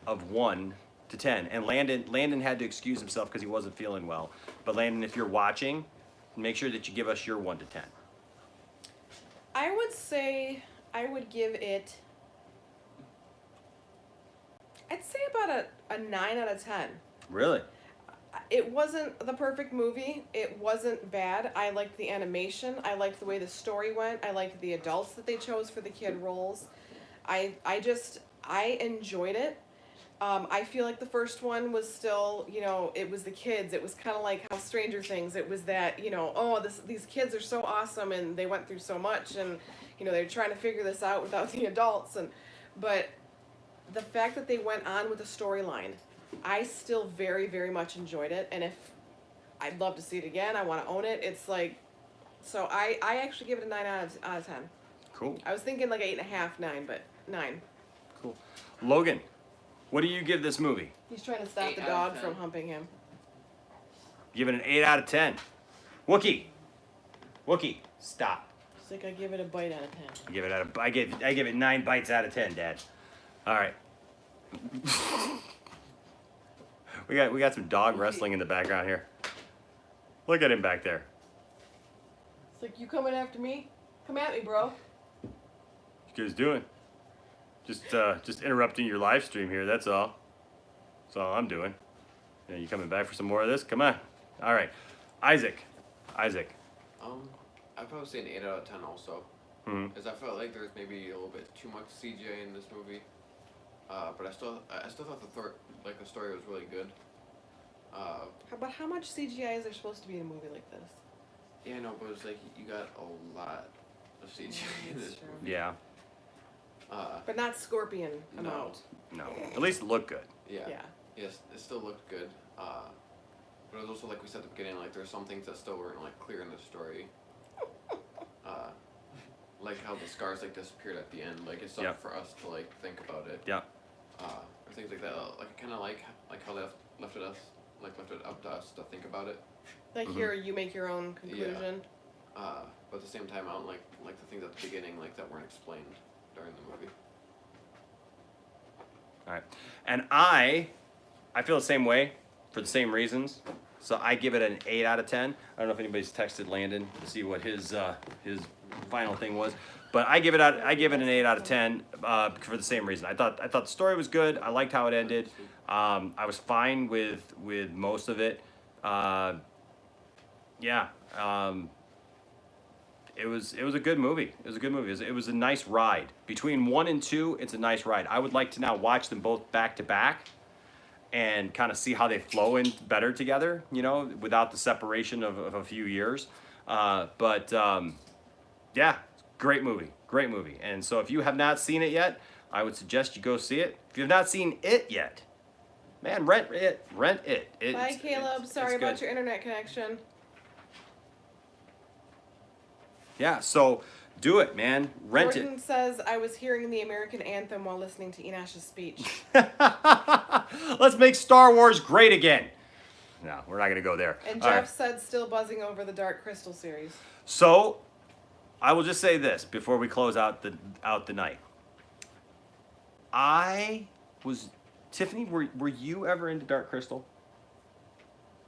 [SPEAKER 1] of 1 to 10? And Landon had to excuse himself because he wasn't feeling well. But Landon, if you're watching, make sure that you give us your 1 to 10.
[SPEAKER 2] I would say I would give it. I'd say about a 9 out of 10.
[SPEAKER 1] Really?
[SPEAKER 2] It wasn't the perfect movie. It wasn't bad. I liked the animation. I liked the way the story went. I liked the adults that they chose for the kid roles. I enjoyed it. I feel like the first one was still, it was the kids. It was kind of like how Stranger Things. It was that, these kids are so awesome and they went through so much and, they're trying to figure this out without the adults. But the fact that they went on with the storyline, I still very, very much enjoyed it. And if I'd love to see it again, I want to own it. It's like, so I actually give it a 9 out of 10.
[SPEAKER 1] Cool.
[SPEAKER 2] I was thinking like 8.5, 9, but 9.
[SPEAKER 1] Cool. Logan, what do you give this movie?
[SPEAKER 2] He's trying to stop
[SPEAKER 4] 8
[SPEAKER 2] the
[SPEAKER 4] out
[SPEAKER 2] dog
[SPEAKER 4] of 10.
[SPEAKER 2] from humping him.
[SPEAKER 1] Give it an 8 out of 10. Wookie, stop.
[SPEAKER 2] He's like, I give it a bite out of 10.
[SPEAKER 1] I give it 9 bites out of 10, Dad. All right. we got some dog wrestling in the background here. Look at him back there.
[SPEAKER 2] It's like, you coming after me? Come at me, bro.
[SPEAKER 1] What you guys doing? Just interrupting your live stream here. That's all. That's all I'm doing. Yeah, you coming back for some more of this? Come on. All right, Isaac.
[SPEAKER 4] I'd probably say an 8 out of 10 also.
[SPEAKER 1] Mhm.
[SPEAKER 4] Because I felt like there's maybe a little bit too much CGI in this movie. But I still thought the story was really good.
[SPEAKER 2] But how much CGI is there supposed to be in a movie like this?
[SPEAKER 4] Yeah, no, but it's like you got a lot of CGI in
[SPEAKER 2] That's
[SPEAKER 4] this
[SPEAKER 2] true.
[SPEAKER 4] movie.
[SPEAKER 1] Yeah.
[SPEAKER 2] But not scorpion
[SPEAKER 4] No.
[SPEAKER 2] amount.
[SPEAKER 1] No. At least it looked good.
[SPEAKER 4] Yeah.
[SPEAKER 2] Yeah.
[SPEAKER 4] Yes, it still looked good. But it was also like we said at the beginning, like there's some things that still weren't like clear in the story. Like how the scars like disappeared at the end. Like it's something
[SPEAKER 1] Yep.
[SPEAKER 4] for us to like think about it.
[SPEAKER 1] Yeah.
[SPEAKER 4] Or things like that. Like kind of like how they left it up to us to think about it.
[SPEAKER 2] Like
[SPEAKER 1] Mhm.
[SPEAKER 2] here, you make your own conclusion.
[SPEAKER 4] But at the same time, I don't like the things at the beginning like that weren't explained during the movie.
[SPEAKER 1] All right. And I feel the same way for the same reasons. So I give it an 8 out of 10. I don't know if anybody's texted Landon to see what his final thing was, but I give it an 8 out of 10 for the same reason. I thought the story was good. I liked how it ended. I was fine with most of it. It was a good movie. It was a good movie. It was a nice ride. Between 1 and 2, it's a nice ride. I would like to now watch them both back to back and kind of see how they flow in better together, without the separation of a few years. Yeah, great movie. Great movie. And so if you have not seen it yet, I would suggest you go see it. If you have not seen it yet, man, rent it. Rent it.
[SPEAKER 2] Bye, Caleb. Sorry about your internet connection.
[SPEAKER 1] Yeah, so do it, man. Rent
[SPEAKER 2] Jordan says, I was hearing the American anthem while listening to Enash's speech.
[SPEAKER 1] it. Let's make Star Wars great again. No, we're not going to go there.
[SPEAKER 2] And
[SPEAKER 1] All
[SPEAKER 2] Jeff
[SPEAKER 1] right.
[SPEAKER 2] said, still buzzing over the Dark Crystal series.
[SPEAKER 1] So, I will just say this before we close out the night. Tiffany, were you ever into Dark Crystal?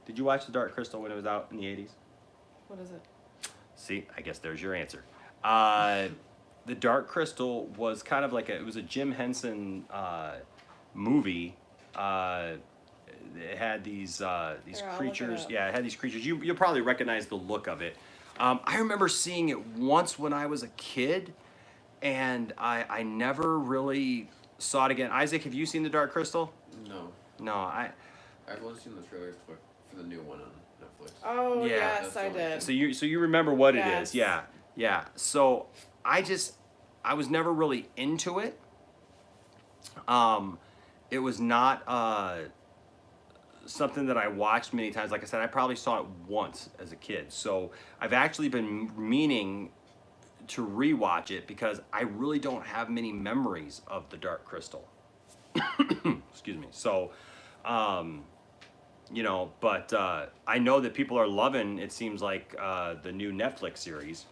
[SPEAKER 1] Did you watch the Dark Crystal when it was out in the 80s?
[SPEAKER 2] What is it?
[SPEAKER 1] See, I guess there's your answer. The Dark Crystal was kind of like it was a Jim Henson movie. It had these
[SPEAKER 2] Here, I'll look it
[SPEAKER 1] creatures.
[SPEAKER 2] up.
[SPEAKER 1] Yeah, it had these creatures. You'll probably recognize the look of it. I remember seeing it once when I was a kid, and I never really saw it again. Isaac, have you seen the Dark Crystal?
[SPEAKER 4] No,
[SPEAKER 1] No,
[SPEAKER 4] I've only seen the trailers for the new one on Netflix.
[SPEAKER 2] Oh,
[SPEAKER 1] Yeah.
[SPEAKER 2] yes,
[SPEAKER 4] That's
[SPEAKER 2] I
[SPEAKER 4] the only
[SPEAKER 2] did.
[SPEAKER 1] So you remember what it
[SPEAKER 2] Yes.
[SPEAKER 1] is, yeah, yeah. So I was never really into it. It was not something that I watched many times. Like I said, I probably saw it once as a kid. So I've actually been meaning to rewatch it because I really don't have many memories of the Dark Crystal. Excuse me. So, you know, but I know that people are loving, it seems like, the new Netflix series,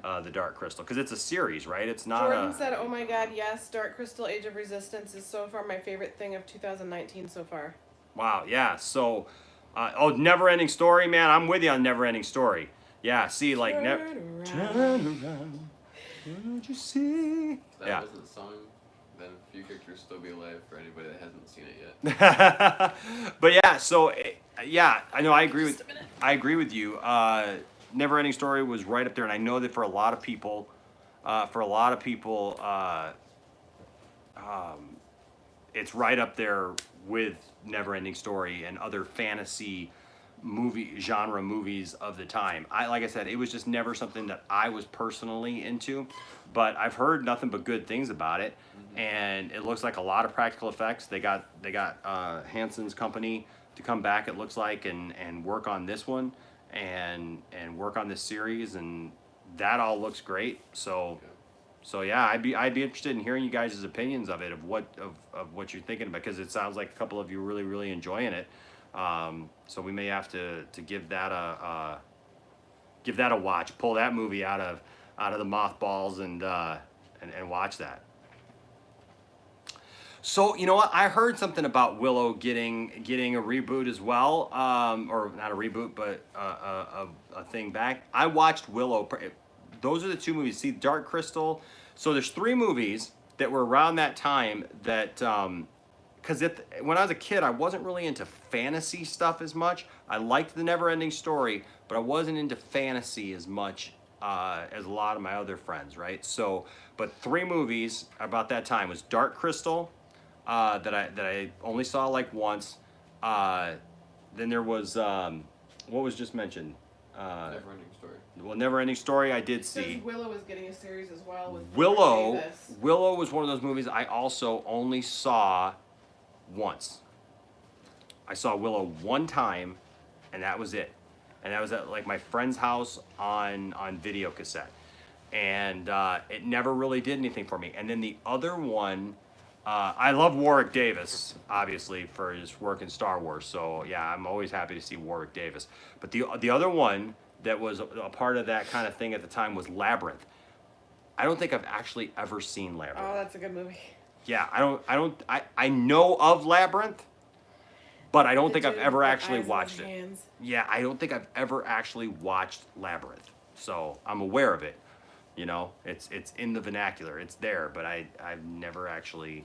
[SPEAKER 1] The Dark Crystal, because it's a series, right? It's not
[SPEAKER 2] Jordan
[SPEAKER 1] a...
[SPEAKER 2] said, oh my god, yes, Dark Crystal Age of Resistance is so far my favorite thing of 2019 so far.
[SPEAKER 1] Wow, yeah. So, Never Ending Story, man. I'm with you on Never Ending Story. Yeah, see, like, Turn around, would you see?
[SPEAKER 4] If that
[SPEAKER 1] Yeah.
[SPEAKER 4] wasn't the song, then Few Characters Still Be Alive for anybody that hasn't seen it yet.
[SPEAKER 1] But yeah, so yeah, I know I agree with you. Never Ending Story was right up there, and I know that for a lot of people, it's right up there with Never Ending Story and other fantasy genre movies of the time. Like I said, it was just never something that I was personally into, but I've heard nothing but good things about it, and it looks like a lot of practical effects. They got Hanson's company to come back, it looks like, and work on this one and work on this series, and that all looks great. So yeah, I'd be interested in hearing you guys' opinions of it, of what you're thinking about, because it sounds like a couple of you really, really enjoying it. So we may have to give that a watch, pull that movie out of the mothballs and watch that. So you know what? I heard something about Willow getting a reboot as well, or not a reboot, but a thing back. I watched Willow. Those are the two movies. See, Dark Crystal. So there's 3 movies that were around that time that. Because when I was a kid, I wasn't really into fantasy stuff as much. I liked the Never Ending Story, but I wasn't into fantasy as much as a lot of my other friends, right? So, but 3 movies about that time was Dark Crystal, that I only saw like once. Then there was what was just mentioned.
[SPEAKER 4] Never Ending Story.
[SPEAKER 1] Well, Never Ending Story I did
[SPEAKER 2] Says
[SPEAKER 1] see.
[SPEAKER 2] Willow is getting a series as well with
[SPEAKER 1] Willow
[SPEAKER 2] Davis.
[SPEAKER 1] Willow was one of those movies I also only saw once. I saw Willow one time, and that was it. And that was at like my friend's house on video cassette, and it never really did anything for me. And then the other one, I love Warwick Davis, obviously, for his work in Star Wars. So yeah, I'm always happy to see Warwick Davis. But the other one that was a part of that kind of thing at the time was Labyrinth. I don't think I've actually ever seen Labyrinth.
[SPEAKER 2] Oh, that's a good movie.
[SPEAKER 1] Yeah, I know of Labyrinth, but I don't think I've
[SPEAKER 2] Dude
[SPEAKER 1] ever
[SPEAKER 2] with
[SPEAKER 1] actually
[SPEAKER 2] eyes in
[SPEAKER 1] watched
[SPEAKER 2] his
[SPEAKER 1] it.
[SPEAKER 2] hands.
[SPEAKER 1] Yeah, I don't think I've ever actually watched Labyrinth. So I'm aware of it. You know, it's in the vernacular. It's there, but I've never actually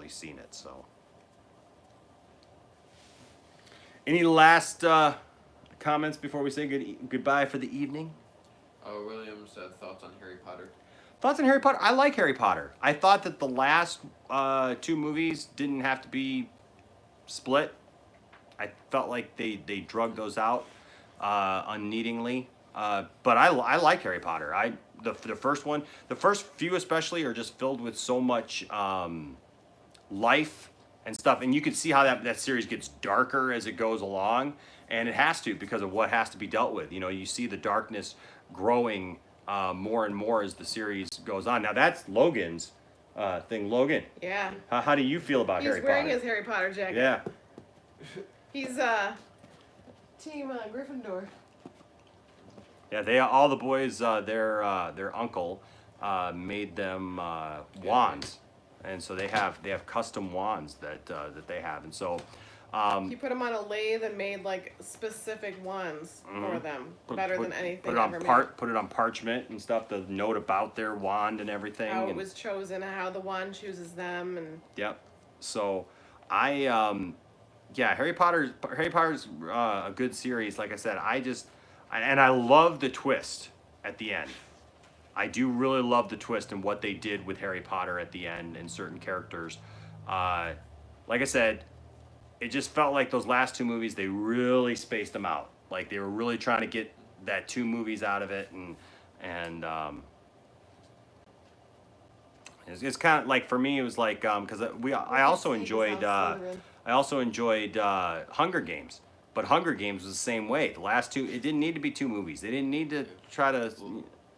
[SPEAKER 1] seen it. So, any last comments before we say goodbye for the evening?
[SPEAKER 4] William said thoughts on Harry Potter.
[SPEAKER 1] Thoughts on Harry Potter? I like Harry Potter. I thought that the last 2 movies didn't have to be split. I felt like they drug those out unneedingly. But I like Harry Potter. the first one, the first few especially are just filled with so much life and stuff, and you can see how that series gets darker as it goes along, and it has to because of what has to be dealt with. You know, you see the darkness growing more and more as the series goes on. Now that's Logan's thing. Logan,
[SPEAKER 2] Yeah.
[SPEAKER 1] how do you feel about
[SPEAKER 2] He's
[SPEAKER 1] Harry
[SPEAKER 2] wearing
[SPEAKER 1] Potter?
[SPEAKER 2] his Harry Potter jacket.
[SPEAKER 1] Yeah.
[SPEAKER 2] He's team Gryffindor.
[SPEAKER 1] Yeah, they all the boys, their uncle made them wands, and so they have custom wands that they have, and so
[SPEAKER 2] He put them on a lathe and made like specific ones for them, better than anything
[SPEAKER 1] put it on
[SPEAKER 2] ever made.
[SPEAKER 1] put it on parchment and stuff. The note about their wand and everything.
[SPEAKER 2] How it
[SPEAKER 1] and-
[SPEAKER 2] was chosen, how the wand chooses them, and
[SPEAKER 1] Yep. So yeah, Harry Potter's a good series. Like I said, I love the twist at the end. I do really love the twist and what they did with Harry Potter at the end and certain characters. Like I said, it just felt like those last two movies, they really spaced them out. Like they were really trying to get that 2 movies out of it, and it's kind of like, for me it was like, because I also enjoyed Hunger Games, but Hunger Games was the same way. The last 2, it didn't need to be 2 movies. They didn't need to try to.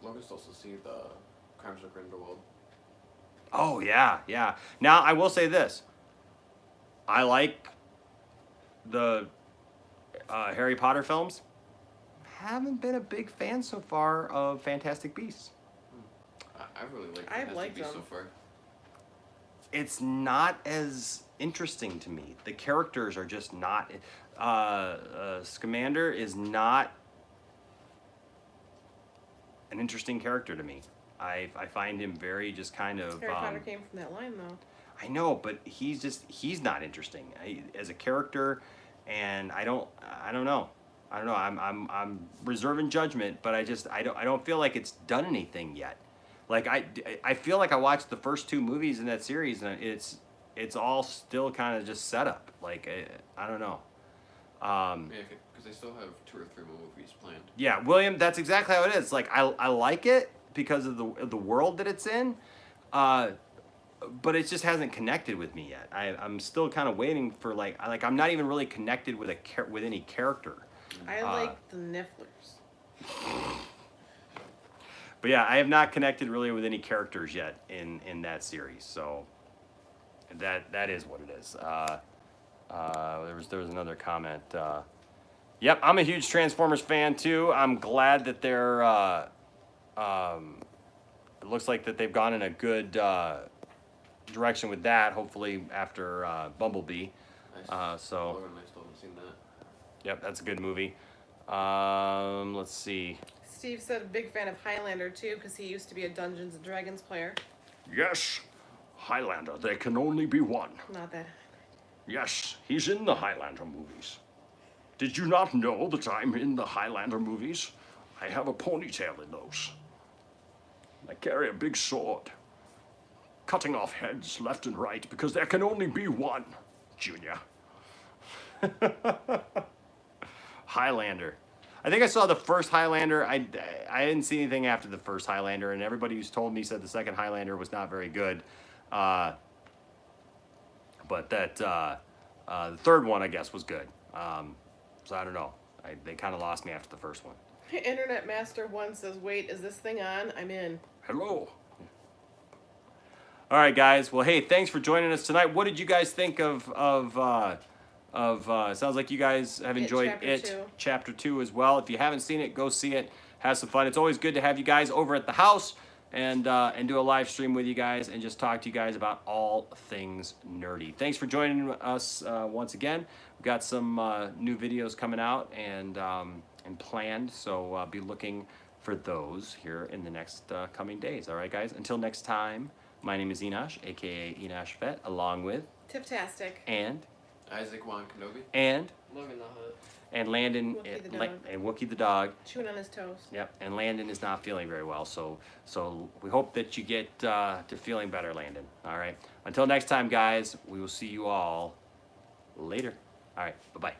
[SPEAKER 4] Logan's also see the Crimes of Grindelwald.
[SPEAKER 1] Oh yeah, yeah. Now I will say this. I like the Harry Potter films. Haven't been a big fan so far of Fantastic Beasts.
[SPEAKER 4] I really like
[SPEAKER 2] I've
[SPEAKER 4] Fantastic
[SPEAKER 2] liked
[SPEAKER 4] Beasts so
[SPEAKER 2] them.
[SPEAKER 4] far.
[SPEAKER 1] It's not as interesting to me. The characters are just not. Scamander is not an interesting character to me. I find him very just kind of.
[SPEAKER 2] Harry Potter came from that line though.
[SPEAKER 1] I know, but he's not interesting as a character, and I don't know. I'm reserving judgment, but I don't feel like it's done anything yet. Like I feel like I watched the first 2 movies in that series, and it's all still kind of just setup. Like I don't know.
[SPEAKER 4] Yeah, because they still have 2 or 3 more movies planned.
[SPEAKER 1] Yeah, William, that's exactly how it is. Like I like it because of the world that it's in, but it just hasn't connected with me yet. I'm still kind of waiting for like I'm not even really connected with with any character.
[SPEAKER 2] I like the Nifflers.
[SPEAKER 1] But yeah, I have not connected really with any characters yet in that series. So that is what it is. There was another comment. Yep, I'm a huge Transformers fan too. I'm glad that they're. It looks like that they've gone in a good direction with that. Hopefully after Bumblebee. So.
[SPEAKER 4] Logan and I still haven't seen that.
[SPEAKER 1] Yep, that's a good movie. Let's see.
[SPEAKER 2] Steve said a big fan of Highlander too, because he used to be a Dungeons and Dragons player.
[SPEAKER 1] Yes, Highlander. There can only be one.
[SPEAKER 2] Not that.
[SPEAKER 1] Yes, he's in the Highlander movies. Did you not know that I'm in the Highlander movies? I have a ponytail in those. I carry a big sword, cutting off heads left and right because there can only be one, Junior. Highlander. I think I saw the first Highlander. I didn't see anything after the first Highlander, and everybody who's told me said the second Highlander was not very good. But that the third one, I guess, was good. So I don't know. They kind of lost me after the first one.
[SPEAKER 2] Internet Master 1 says, "Wait, is this thing on? I'm in."
[SPEAKER 1] Hello. All right, guys. Well, hey, thanks for joining us tonight. What did you guys think of sounds like you guys have enjoyed Chapter 2 as well. If you haven't seen it, go see it. Have some fun. It's always good to have you guys over at the house and do a live stream with you guys and just talk to you guys about all things nerdy. Thanks for joining us once again. We've got some new videos coming out and planned, so be looking for those here in the next coming days. All right, guys. Until next time, my name is Enosh, aka Enosh Vet, along with
[SPEAKER 2] Tiftastic.
[SPEAKER 1] and
[SPEAKER 4] Isaac Wan Kenobi.
[SPEAKER 5] Logan the Hood.
[SPEAKER 1] and Landon
[SPEAKER 2] Wookie the dog.
[SPEAKER 1] and Wookie the dog.
[SPEAKER 2] Chewing on his toes.
[SPEAKER 1] Yep, and Landon is not feeling very well, so we hope that you get to feeling better, Landon. All right. Until next time, guys, we will see you all later. All right. Bye-bye.